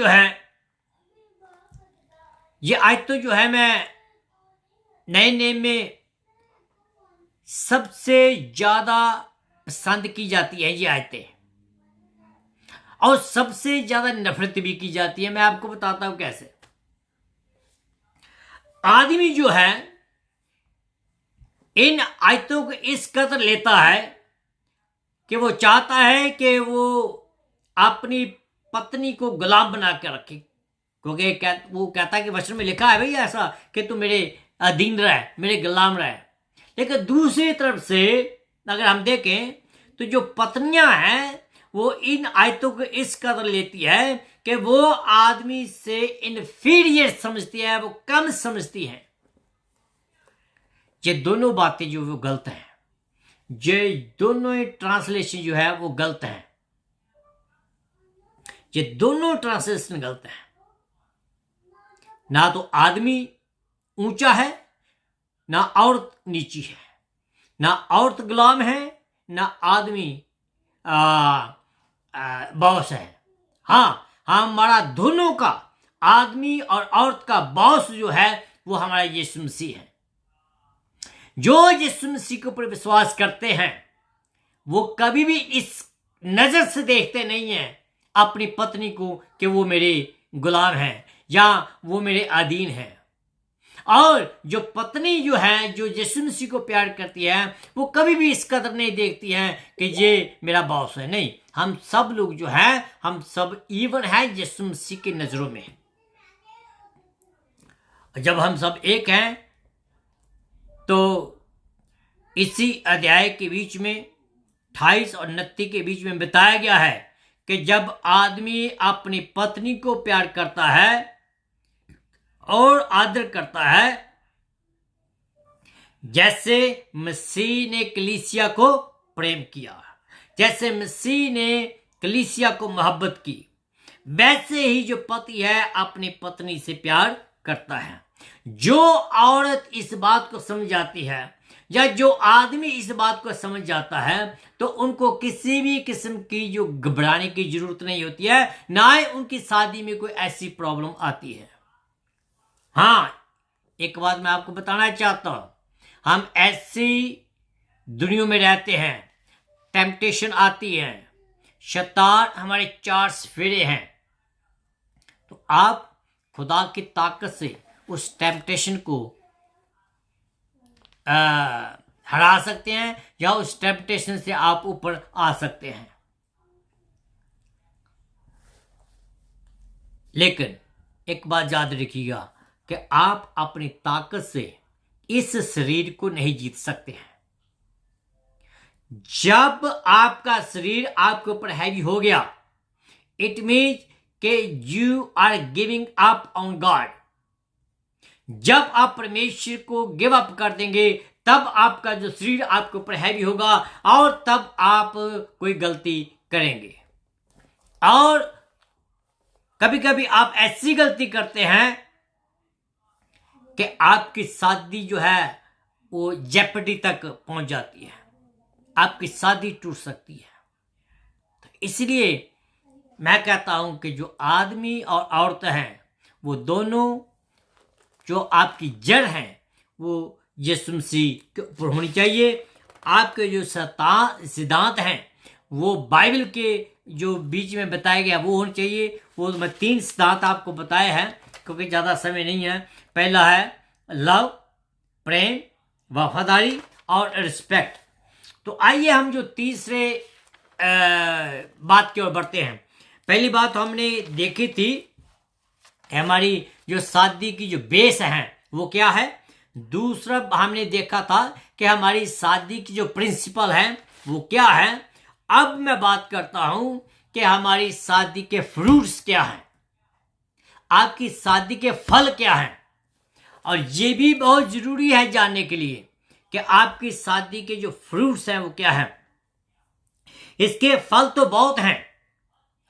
A: जो है मैं नए नेम में सबसे ज्यादा पसंद की जाती है ये आयतें, और सबसे ज्यादा नफरत भी की जाती है। मैं आपको बताता हूं कैसे। आदमी जो है इन आयतों को इस कदर लेता है कि वो चाहता है कि वो अपनी पत्नी को गुलाम बना कर रखे, क्योंकि वो कहता है कि वचन में लिखा है भाई ऐसा कि तू मेरे अधीन रहे, मेरे गुलाम रहे। लेकिन दूसरी तरफ से अगर हम देखें तो जो पत्नियां हैं वो इन आयतों को इस कदर लेती है कि वो आदमी से इन्फीरियर समझती है, वो कम समझती है। ये दोनों बातें जो वो गलत हैं, ये दोनों ही ट्रांसलेशन जो है वो गलत है। ये दोनों ट्रांसलेशन गलत है। ना तो आदमी ऊंचा है, ना औरत नीची है, ना औरत गुलाम है, ना आदमी बॉस है। हाँ, हमारा दोनों का, आदमी और औरत का बॉस जो है वो हमारा यीशु मसीह है। जो यीशु मसीह के ऊपर विश्वास करते हैं वो कभी भी इस नजर से देखते नहीं हैं अपनी पत्नी को कि वो मेरे गुलाम हैं या वो मेरे अधीन हैं। और जो पत्नी जो है, जो यीशु मसीह को प्यार करती है, वो कभी भी इस कदर नहीं देखती है कि ये मेरा बॉस है। नहीं, हम सब लोग जो हैं, हम सब इवन हैं यीशु मसीह की नजरों में। जब हम सब एक हैं तो इसी अध्याय के बीच में 28 और 29 के बीच में बताया गया है कि जब आदमी अपनी पत्नी को प्यार करता है और आदर करता है, जैसे मसीह ने कलीसिया को प्रेम किया, जैसे मसीह ने कलीसिया को मोहब्बत की, वैसे ही जो पति है अपनी पत्नी से प्यार करता है। जो औरत इस बात को समझ जाती है या जो आदमी इस बात को समझ जाता है तो उनको किसी भी किस्म की जो घबराने की जरूरत नहीं होती है, ना ही उनकी शादी में कोई ऐसी प्रॉब्लम आती है। हाँ, एक बात मैं आपको बताना चाहता हूं, हम ऐसी दुनिया में रहते हैं, टेम्पटेशन आती है, शैतान हमारे चार सफेरे हैं, तो आप खुदा की ताकत से उस टेम्पटेशन को हरा सकते हैं या उस टेम्पटेशन से आप ऊपर आ सकते हैं। लेकिन एक बात याद रखिएगा कि आप अपनी ताकत से इस शरीर को नहीं जीत सकते हैं। जब आपका शरीर आपके ऊपर हैवी हो गया, इट मीन्स कि you are giving up on God. जब आप परमेश्वर को गिव अप कर देंगे तब आपका जो शरीर आपके ऊपर हैवी होगा और तब आप कोई गलती करेंगे। और कभी कभी आप ऐसी गलती करते हैं कि आपकी शादी जो है वो जेपटी तक पहुंच जाती है, आपकी शादी टूट सकती है। तो इसलिए मैं कहता हूं कि जो आदमी और औरत हैं वो दोनों, जो आपकी जड़ हैं वो यीशु मसीह के ऊपर होनी चाहिए। आपके जो सिद्धांत हैं वो बाइबल के जो बीच में बताया गया वो होना चाहिए। वो मैं 3 सिद्धांत आपको बताए हैं क्योंकि ज़्यादा समय नहीं है। पहला है लव, प्रेम, वफादारी और रिस्पेक्ट। तो आइए हम जो तीसरे बात की ओर बढ़ते हैं। पहली बात हमने देखी थी, हमारी जो शादी की जो बेस है वो क्या है। दूसरा हमने देखा था कि हमारी शादी की जो प्रिंसिपल है वो क्या है। अब मैं बात करता हूं कि हमारी शादी के फ्रूट्स क्या हैं, आपकी शादी के फल क्या हैं। और ये भी बहुत जरूरी है जानने के लिए कि आपकी शादी के जो फ्रूट्स हैं वो क्या हैं। इसके फल तो बहुत हैं,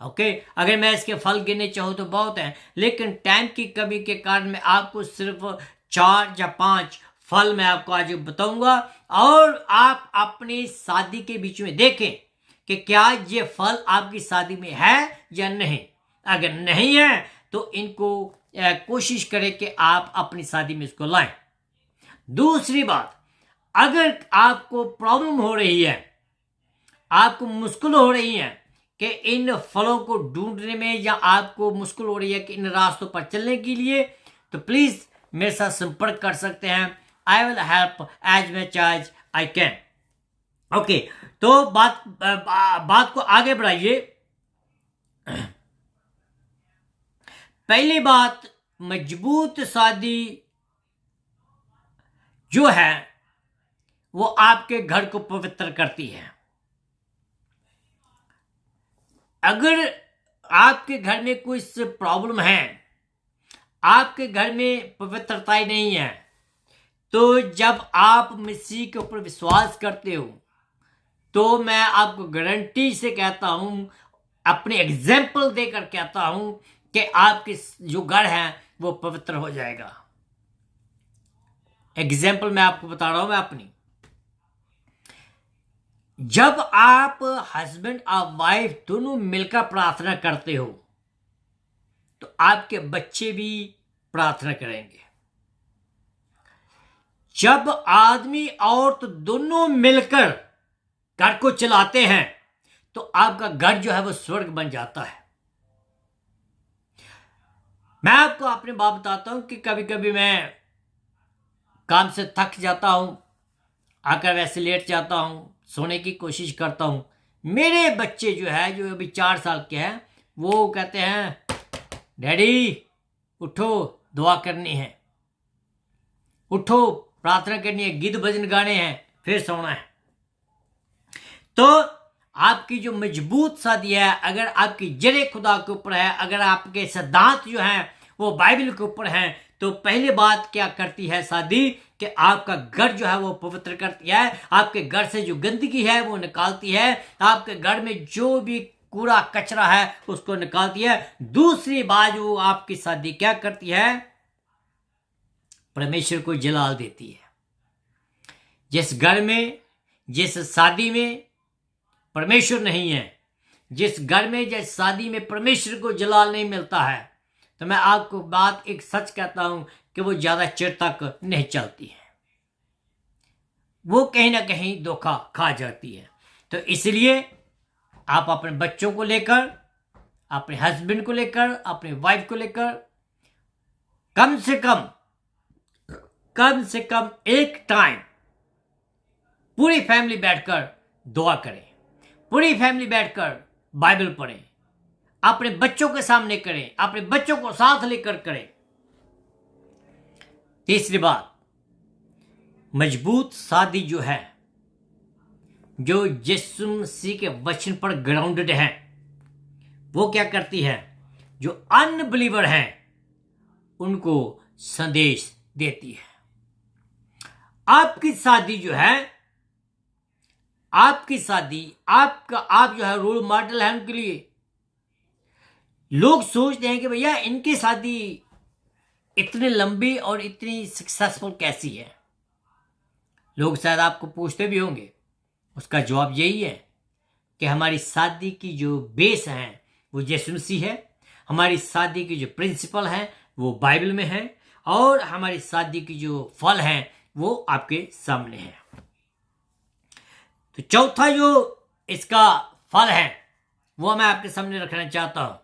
A: ओके, अगर मैं इसके फल गिनने चाहूँ तो बहुत हैं, लेकिन टाइम की कमी के कारण मैं आपको सिर्फ 4 या 5 फल मैं आपको आज बताऊंगा। और आप अपनी शादी के बीच में देखें कि क्या ये फल आपकी शादी में है या नहीं। अगर नहीं है तो इनको कोशिश करें कि आप अपनी शादी में इसको लाएं। दूसरी बात, अगर आपको प्रॉब्लम हो रही है आपको मुश्किल हो रही है कि इन फलों को ढूंढने में, या आपको मुश्किल हो रही है कि इन रास्तों पर चलने के लिए, तो प्लीज मेरे साथ संपर्क कर सकते हैं. I will help as much as I can. Okay, तो बात को आगे बढ़ाइए. पहली बात, मजबूत शादी जो है वो आपके घर को पवित्र करती है. अगर आपके घर में कोई प्रॉब्लम है, आपके घर में पवित्रता ही नहीं है, तो जब आप मसीह के ऊपर विश्वास करते हो, तो मैं आपको गारंटी से कहता हूं, अपने एग्जाम्पल देकर कहता हूं कि आपके जो घर है वो पवित्र हो जाएगा. एग्जाम्पल मैं आपको बता रहा हूं, मैं अपनी. जब आप हस्बैंड और वाइफ दोनों मिलकर प्रार्थना करते हो, तो आपके बच्चे भी प्रार्थना करेंगे. जब आदमी औरत दोनों मिलकर घर को चलाते हैं, तो आपका घर जो है वो स्वर्ग बन जाता है. मैं आपको अपने बात बताता हूं कि कभी कभी मैं काम से थक जाता हूं, आकर वैसे लेट जाता हूं, सोने की कोशिश करता हूं. मेरे बच्चे जो है, जो अभी 4 साल के हैं, वो कहते हैं, डैडी उठो, दुआ करनी है, उठो प्रार्थना करनी है, गीत भजन गाने हैं, फिर सोना है. तो आपकी जो मजबूत शादी है, अगर आपकी जड़ें खुदा के ऊपर है, अगर आपके सिद्धांत जो हैं वो बाइबल के ऊपर हैं, तो पहली बात क्या करती है शादी, कि आपका घर जो है वो पवित्र करती है. आपके घर से जो गंदगी है वो निकालती है. आपके घर में जो भी कूड़ा कचरा है उसको निकालती है. दूसरी बात जो आपकी शादी क्या करती है, परमेश्वर को जलाल देती है. जिस घर में, जिस शादी में परमेश्वर नहीं है, जिस घर में, जिस शादी में परमेश्वर को जलाल नहीं मिलता है, तो मैं आपको बात एक सच कहता हूं कि वो ज्यादा चिर तक नहीं चलती है. वो कहीं ना कहीं धोखा खा जाती है. तो इसलिए आप अपने बच्चों को लेकर, अपने हस्बैंड को लेकर, अपने वाइफ को लेकर कम से कम एक टाइम पूरी फैमिली बैठकर दुआ करें, पूरी फैमिली बैठकर बाइबल पढ़ें, अपने बच्चों के सामने करें, अपने बच्चों को साथ लेकर करें. तीसरी बात, मजबूत शादी जो है, जो यीशु मसीह के वचन पर ग्राउंडेड है, वो क्या करती है, जो अनबिलीवर हैं उनको संदेश देती है. आपकी शादी जो है, आपकी शादी, आप जो है रोल मॉडल है उनके लिए. लोग सोचते हैं कि भैया इनकी शादी इतनी लंबी और इतनी सक्सेसफुल कैसी है. लोग शायद आपको पूछते भी होंगे. उसका जवाब यही है कि हमारी शादी की जो बेस है वो यीशु मसीह है. हमारी शादी की जो प्रिंसिपल है वो बाइबल में है, और हमारी शादी की जो फल है वो आपके सामने है. तो चौथा जो इसका फल है वो मैं आपके सामने रखना चाहता हूं.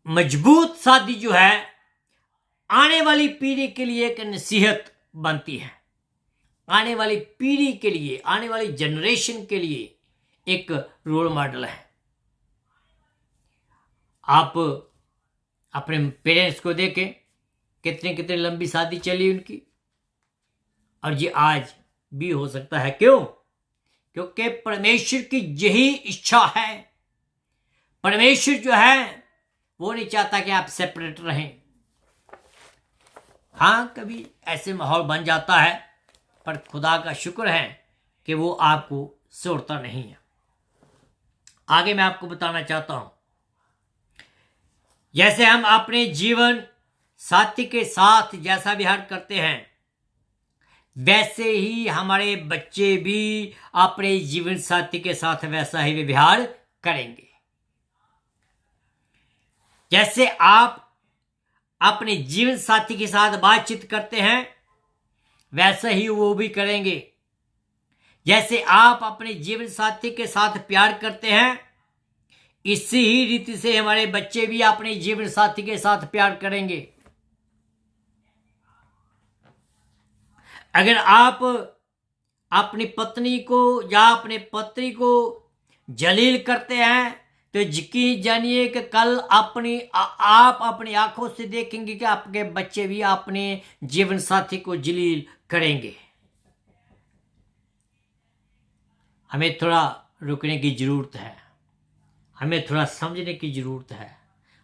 A: मजबूत शादी जो है आने वाली पीढ़ी के लिए एक नसीहत बनती है. आने वाली पीढ़ी के लिए, आने वाली जनरेशन के लिए एक रोल मॉडल है. आप अपने पेरेंट्स को देखें, कितने कितने लंबी शादी चली उनकी, और ये आज भी हो सकता है. क्यों? क्योंकि परमेश्वर की यही इच्छा है. परमेश्वर जो है वो नहीं चाहता कि आप सेपरेट रहें. हाँ, कभी ऐसे माहौल बन जाता है, पर खुदा का शुक्र है कि वो आपको छोड़ता नहीं है. आगे मैं आपको बताना चाहता हूं, जैसे हम अपने जीवन साथी के साथ जैसा व्यवहार करते हैं, वैसे ही हमारे बच्चे भी अपने जीवन साथी के साथ वैसा ही व्यवहार करेंगे. जैसे आप अपने जीवन साथी के साथ बातचीत करते हैं, वैसा ही वो भी करेंगे। जैसे आप अपने जीवन साथी के साथ प्यार करते हैं, इसी ही रीति से हमारे बच्चे भी अपने जीवन साथी के साथ प्यार करेंगे। अगर आप अपनी पत्नी को या अपने पति को जलील करते हैं तो यकीन जानिए कि कल आप अपनी आंखों से देखेंगे कि आपके बच्चे भी अपने जीवन साथी को जलील करेंगे। हमें थोड़ा रुकने की जरूरत है, हमें थोड़ा समझने की जरूरत है,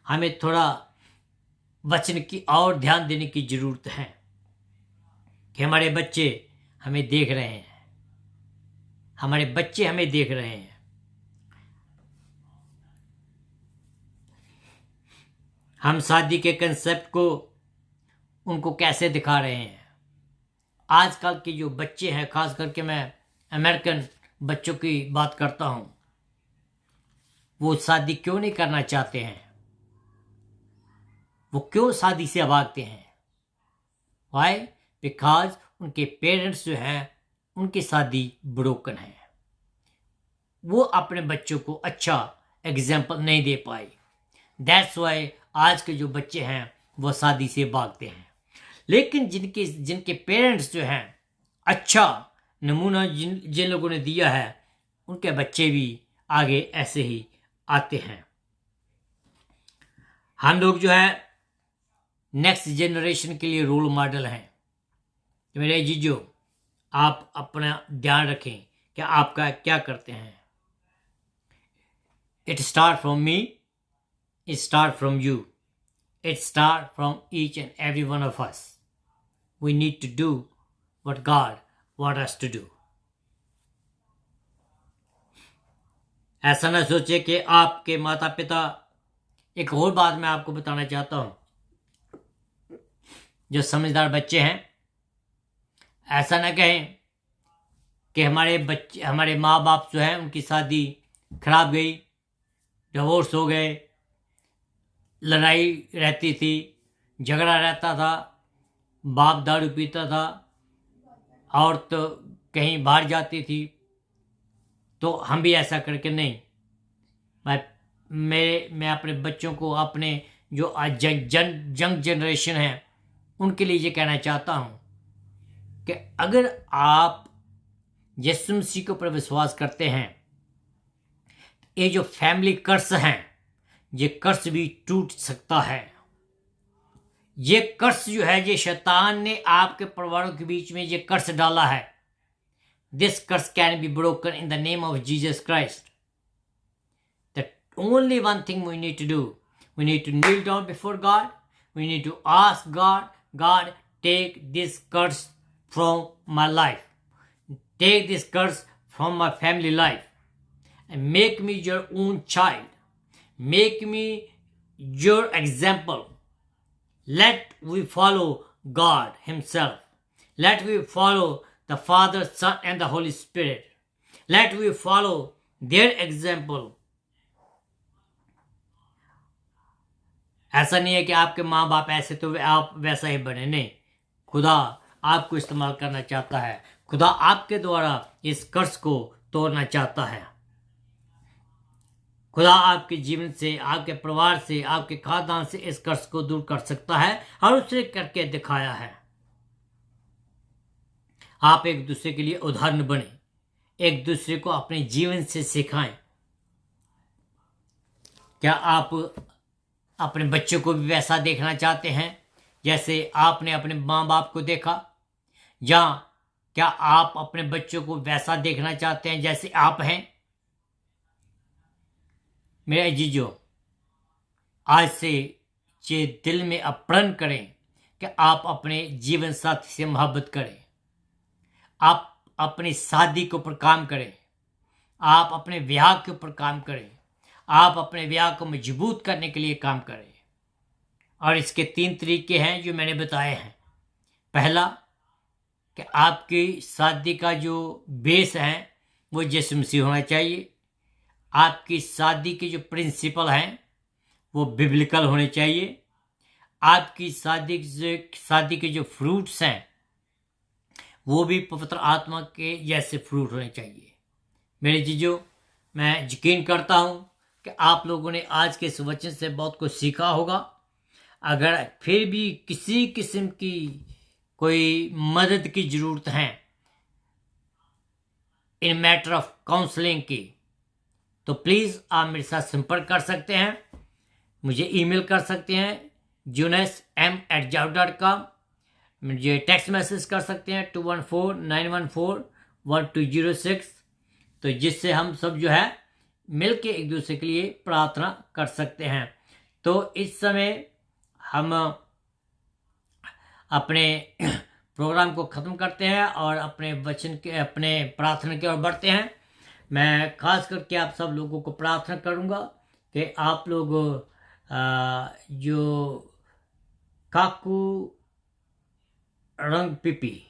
A: हमें थोड़ा वचन की और ध्यान देने की जरूरत है कि हमारे बच्चे हमें देख रहे हैं, हमारे बच्चे हमें देख रहे हैं। हम शादी के कंसेप्ट को उनको कैसे दिखा रहे हैं। आजकल के जो बच्चे हैं, खास करके मैं अमेरिकन बच्चों की बात करता हूं, वो शादी क्यों नहीं करना चाहते हैं, वो क्यों शादी से भागते हैं? वाई? बिकॉज उनके पेरेंट्स जो हैं उनकी शादी ब्रोकन है, वो अपने बच्चों को अच्छा एग्जाम्पल नहीं दे पाए। दैट्स वाई आज के जो बच्चे हैं वो शादी से भागते हैं। लेकिन जिनके पेरेंट्स जो हैं अच्छा नमूना जिन लोगों ने दिया है, उनके बच्चे भी आगे ऐसे ही आते हैं। हम लोग जो है नेक्स्ट जनरेशन के लिए रोल मॉडल हैं। तो मेरे जीजो, आप अपना ध्यान रखें कि आपका क्या करते हैं। It start from me, it start from you, it start from each and every one of us. We need to do what God want us to do. ऐसा ना सोचे कि आपके माता पिता, एक और बात मैं आपको बताना चाहता हूं, जो समझदार बच्चे हैं ऐसा ना कहें कि हमारे माँ बाप जो हैं उनकी शादी खराब गई, डिवोर्स हो गए, लड़ाई रहती थी, झगड़ा रहता था, बाप दारू पीता था, औरत तो कहीं बाहर जाती थी, तो हम भी ऐसा करके नहीं। मैं अपने बच्चों को, अपने जो आज यंग जनरेशन है, उनके लिए ये कहना चाहता हूँ कि अगर आप यीशु मसीह के ऊपर विश्वास करते हैं, ये जो फैमिली कर्स हैं, ये कर्स भी टूट सकता है। ये कर्स जो है, ये शैतान ने आपके परिवारों के बीच में ये कर्स डाला है। This curse can be broken in the name of Jesus Christ. The only one thing we need to do, we need to kneel down before God, we need to ask God, God take this curse from my life, take this curse from my family life and make me your own child, make me your example. Let we follow God himself, let we follow the Father, Son and the Holy Spirit, let we follow their example. ऐसा नहीं है कि आपके माँ बाप ऐसे तो आप वैसा ही बने, नहीं। खुदा आपको इस्तेमाल करना चाहता है, खुदा आपके द्वारा इस कर्ज को तोड़ना चाहता है। खुदा आपके जीवन से, आपके परिवार से, आपके खानदान से इस कर्ज को दूर कर सकता है और उसे करके दिखाया है। आप एक दूसरे के लिए उदाहरण बने, एक दूसरे को अपने जीवन से सिखाएं। क्या आप अपने बच्चों को भी वैसा देखना चाहते हैं जैसे आपने अपने माँ बाप को देखा, या क्या आप अपने बच्चों को वैसा देखना चाहते हैं जैसे आप हैं? मेरे जीजो, आज से ये दिल में प्रण करें कि आप अपने जीवन साथी से मोहब्बत करें, आप अपनी शादी के ऊपर काम करें, आप अपने ब्याह के ऊपर काम करें, आप अपने ब्याह को मजबूत करने के लिए काम करें। और इसके 3 तरीके हैं जो मैंने बताए हैं। पहला कि आपकी शादी का जो बेस है वो यीशु मसीह होना चाहिए। आपकी शादी के जो प्रिंसिपल हैं वो बिब्लिकल होने चाहिए। आपकी शादी के जो फ्रूट्स हैं वो भी पवित्र आत्मा के जैसे फ्रूट होने चाहिए। मेरे जीजो, मैं यकीन करता हूँ कि आप लोगों ने आज के इस वचन से बहुत कुछ सीखा होगा। अगर फिर भी किसी किस्म की कोई मदद की ज़रूरत है इन मैटर ऑफ काउंसलिंग की, तो प्लीज़ आप मेरे साथ संपर्क कर सकते हैं, मुझे ईमेल कर सकते हैं junasm@yahoo.com, मुझे टेक्स्ट मैसेज कर सकते हैं 2149141206, तो जिससे हम सब जो है मिल के एक दूसरे के लिए प्रार्थना कर सकते हैं। तो इस समय हम अपने प्रोग्राम को ख़त्म करते हैं और अपने वचन के अपने प्रार्थना की ओर बढ़ते हैं। मैं खास करके आप सब लोगों को प्रार्थना करूंगा कि आप लोग जो काकू रंग पिपी,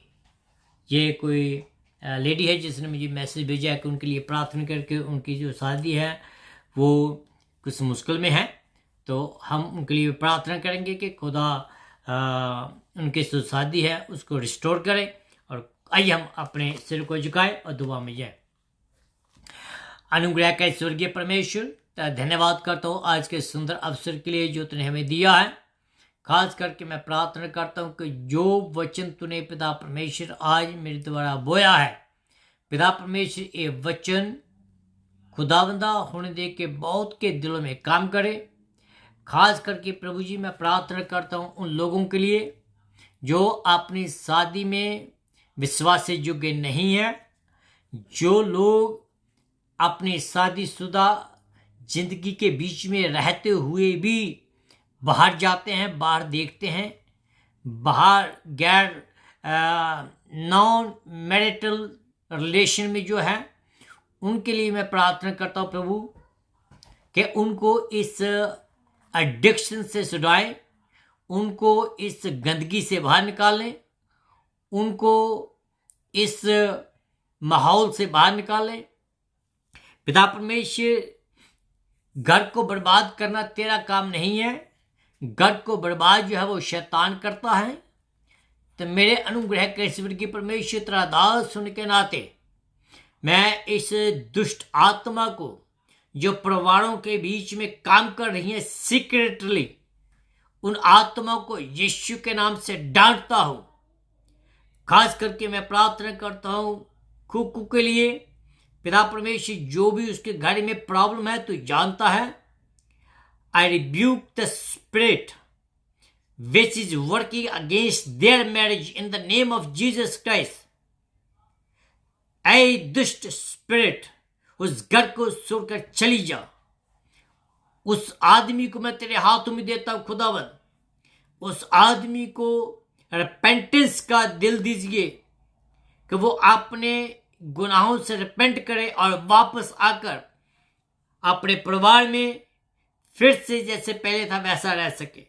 A: ये कोई लेडी है जिसने मुझे मैसेज भेजा है कि उनके लिए प्रार्थना करके उनकी जो शादी है वो कुछ मुश्किल में है, तो हम उनके लिए प्रार्थना करेंगे कि खुदा उनकी जो शादी है उसको रिस्टोर करे। और आइए हम अपने सिर को झुकाएं और दुआ में जाएं। अनुग्रह का स्वर्गीय परमेश्वर, धन्यवाद करता हूँ आज के सुंदर अवसर के लिए जो तूने हमें दिया है। खास करके मैं प्रार्थना करता हूँ कि जो वचन तूने पिता परमेश्वर आज मेरे द्वारा बोया है, पिता परमेश्वर ये वचन खुदाबंदा होने दे के बहुत के दिलों में काम करे। खास करके प्रभु जी मैं प्रार्थना करता हूँ उन लोगों के लिए जो अपनी शादी में विश्वास योग्य नहीं है, जो लोग अपनी शादीशुदा जिंदगी के बीच में रहते हुए भी बाहर जाते हैं, बाहर देखते हैं, बाहर गैर नॉन मैरिटल रिलेशन में जो है, उनके लिए मैं प्रार्थना करता हूँ प्रभु कि उनको इस एडिक्शन से छुड़ाएं, उनको इस गंदगी से बाहर निकालें, उनको इस माहौल से बाहर निकालें। पिता परमेश्वर, घर को बर्बाद करना तेरा काम नहीं है, घर को बर्बाद जो है वो शैतान करता है। तो मेरे अनुग्रह के ईश्वर की परमेश्वर तेरा दास होने के नाते मैं इस दुष्ट आत्मा को जो परिवारों के बीच में काम कर रही है सीक्रेटली, उन आत्माओं को यीशु के नाम से डांटता हूं। खास करके मैं प्रार्थना करता हूं कुकू के लिए, पिता परमेश्वर जो भी उसके घर में प्रॉब्लम है तू जानता है। I rebuke the spirit which is working against their marriage in the name of Jesus Christ. ऐ दुष्ट स्पिरिट, उस घर को छोड़कर चली जा। उस आदमी को मैं तेरे हाथों में देता हूं खुदावन, उस आदमी को रिपेंटेंस का दिल दीजिए कि वो अपने गुनाहों से रिपेंट करे और वापस आकर अपने परिवार में फिर से जैसे पहले था वैसा रह सके।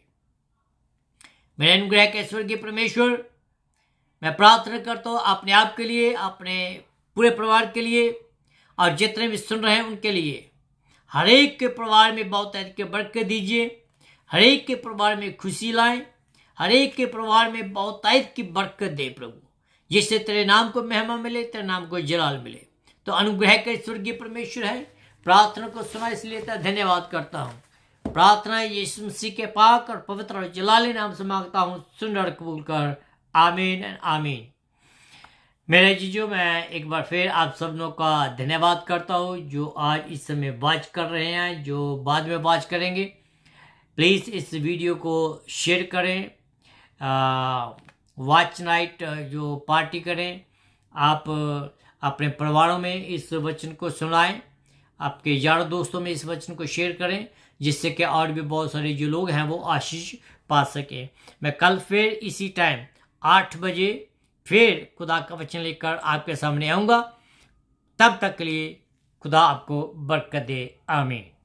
A: मेरे अनुग्रह के स्वर्गीय परमेश्वर, मैं प्रार्थना करता हूँ अपने आप के लिए, अपने पूरे परिवार के लिए और जितने भी सुन रहे हैं उनके लिए। हर एक के परिवार में बहुत अधिक के बरकत दीजिए, हर एक के परिवार में खुशी लाएं, हर एक के परिवार में बहुत अधिक की बरकत दे प्रभु, जिससे तेरे नाम को महिमा मिले, तेरे नाम को जलाल मिले। तो अनुग्रह के स्वर्गीय परमेश्वर है, प्रार्थना को सुना इसलिए धन्यवाद करता हूँ। प्रार्थना यीशु मसीह के पाक और पवित्र और जलाली नाम से मांगता हूँ, सुन और कबूल कर। आमीन एंड आमीन। मेरे जीजो, मैं एक बार फिर आप सब लोगों का धन्यवाद करता हूँ जो आज इस समय वॉच कर रहे हैं, जो बाद में वॉच करेंगे। प्लीज़ इस वीडियो को शेयर करें, वॉच नाइट जो पार्टी करें, आप अपने परिवारों में इस वचन को सुनाएं, आपके यारों दोस्तों में इस वचन को शेयर करें, जिससे कि और भी बहुत सारे जो लोग हैं वो आशीष पा सकें। मैं कल फिर इसी टाइम 8 बजे फिर खुदा का वचन लेकर आपके सामने आऊँगा। तब तक के लिए खुदा आपको बरकत दे। आमीन।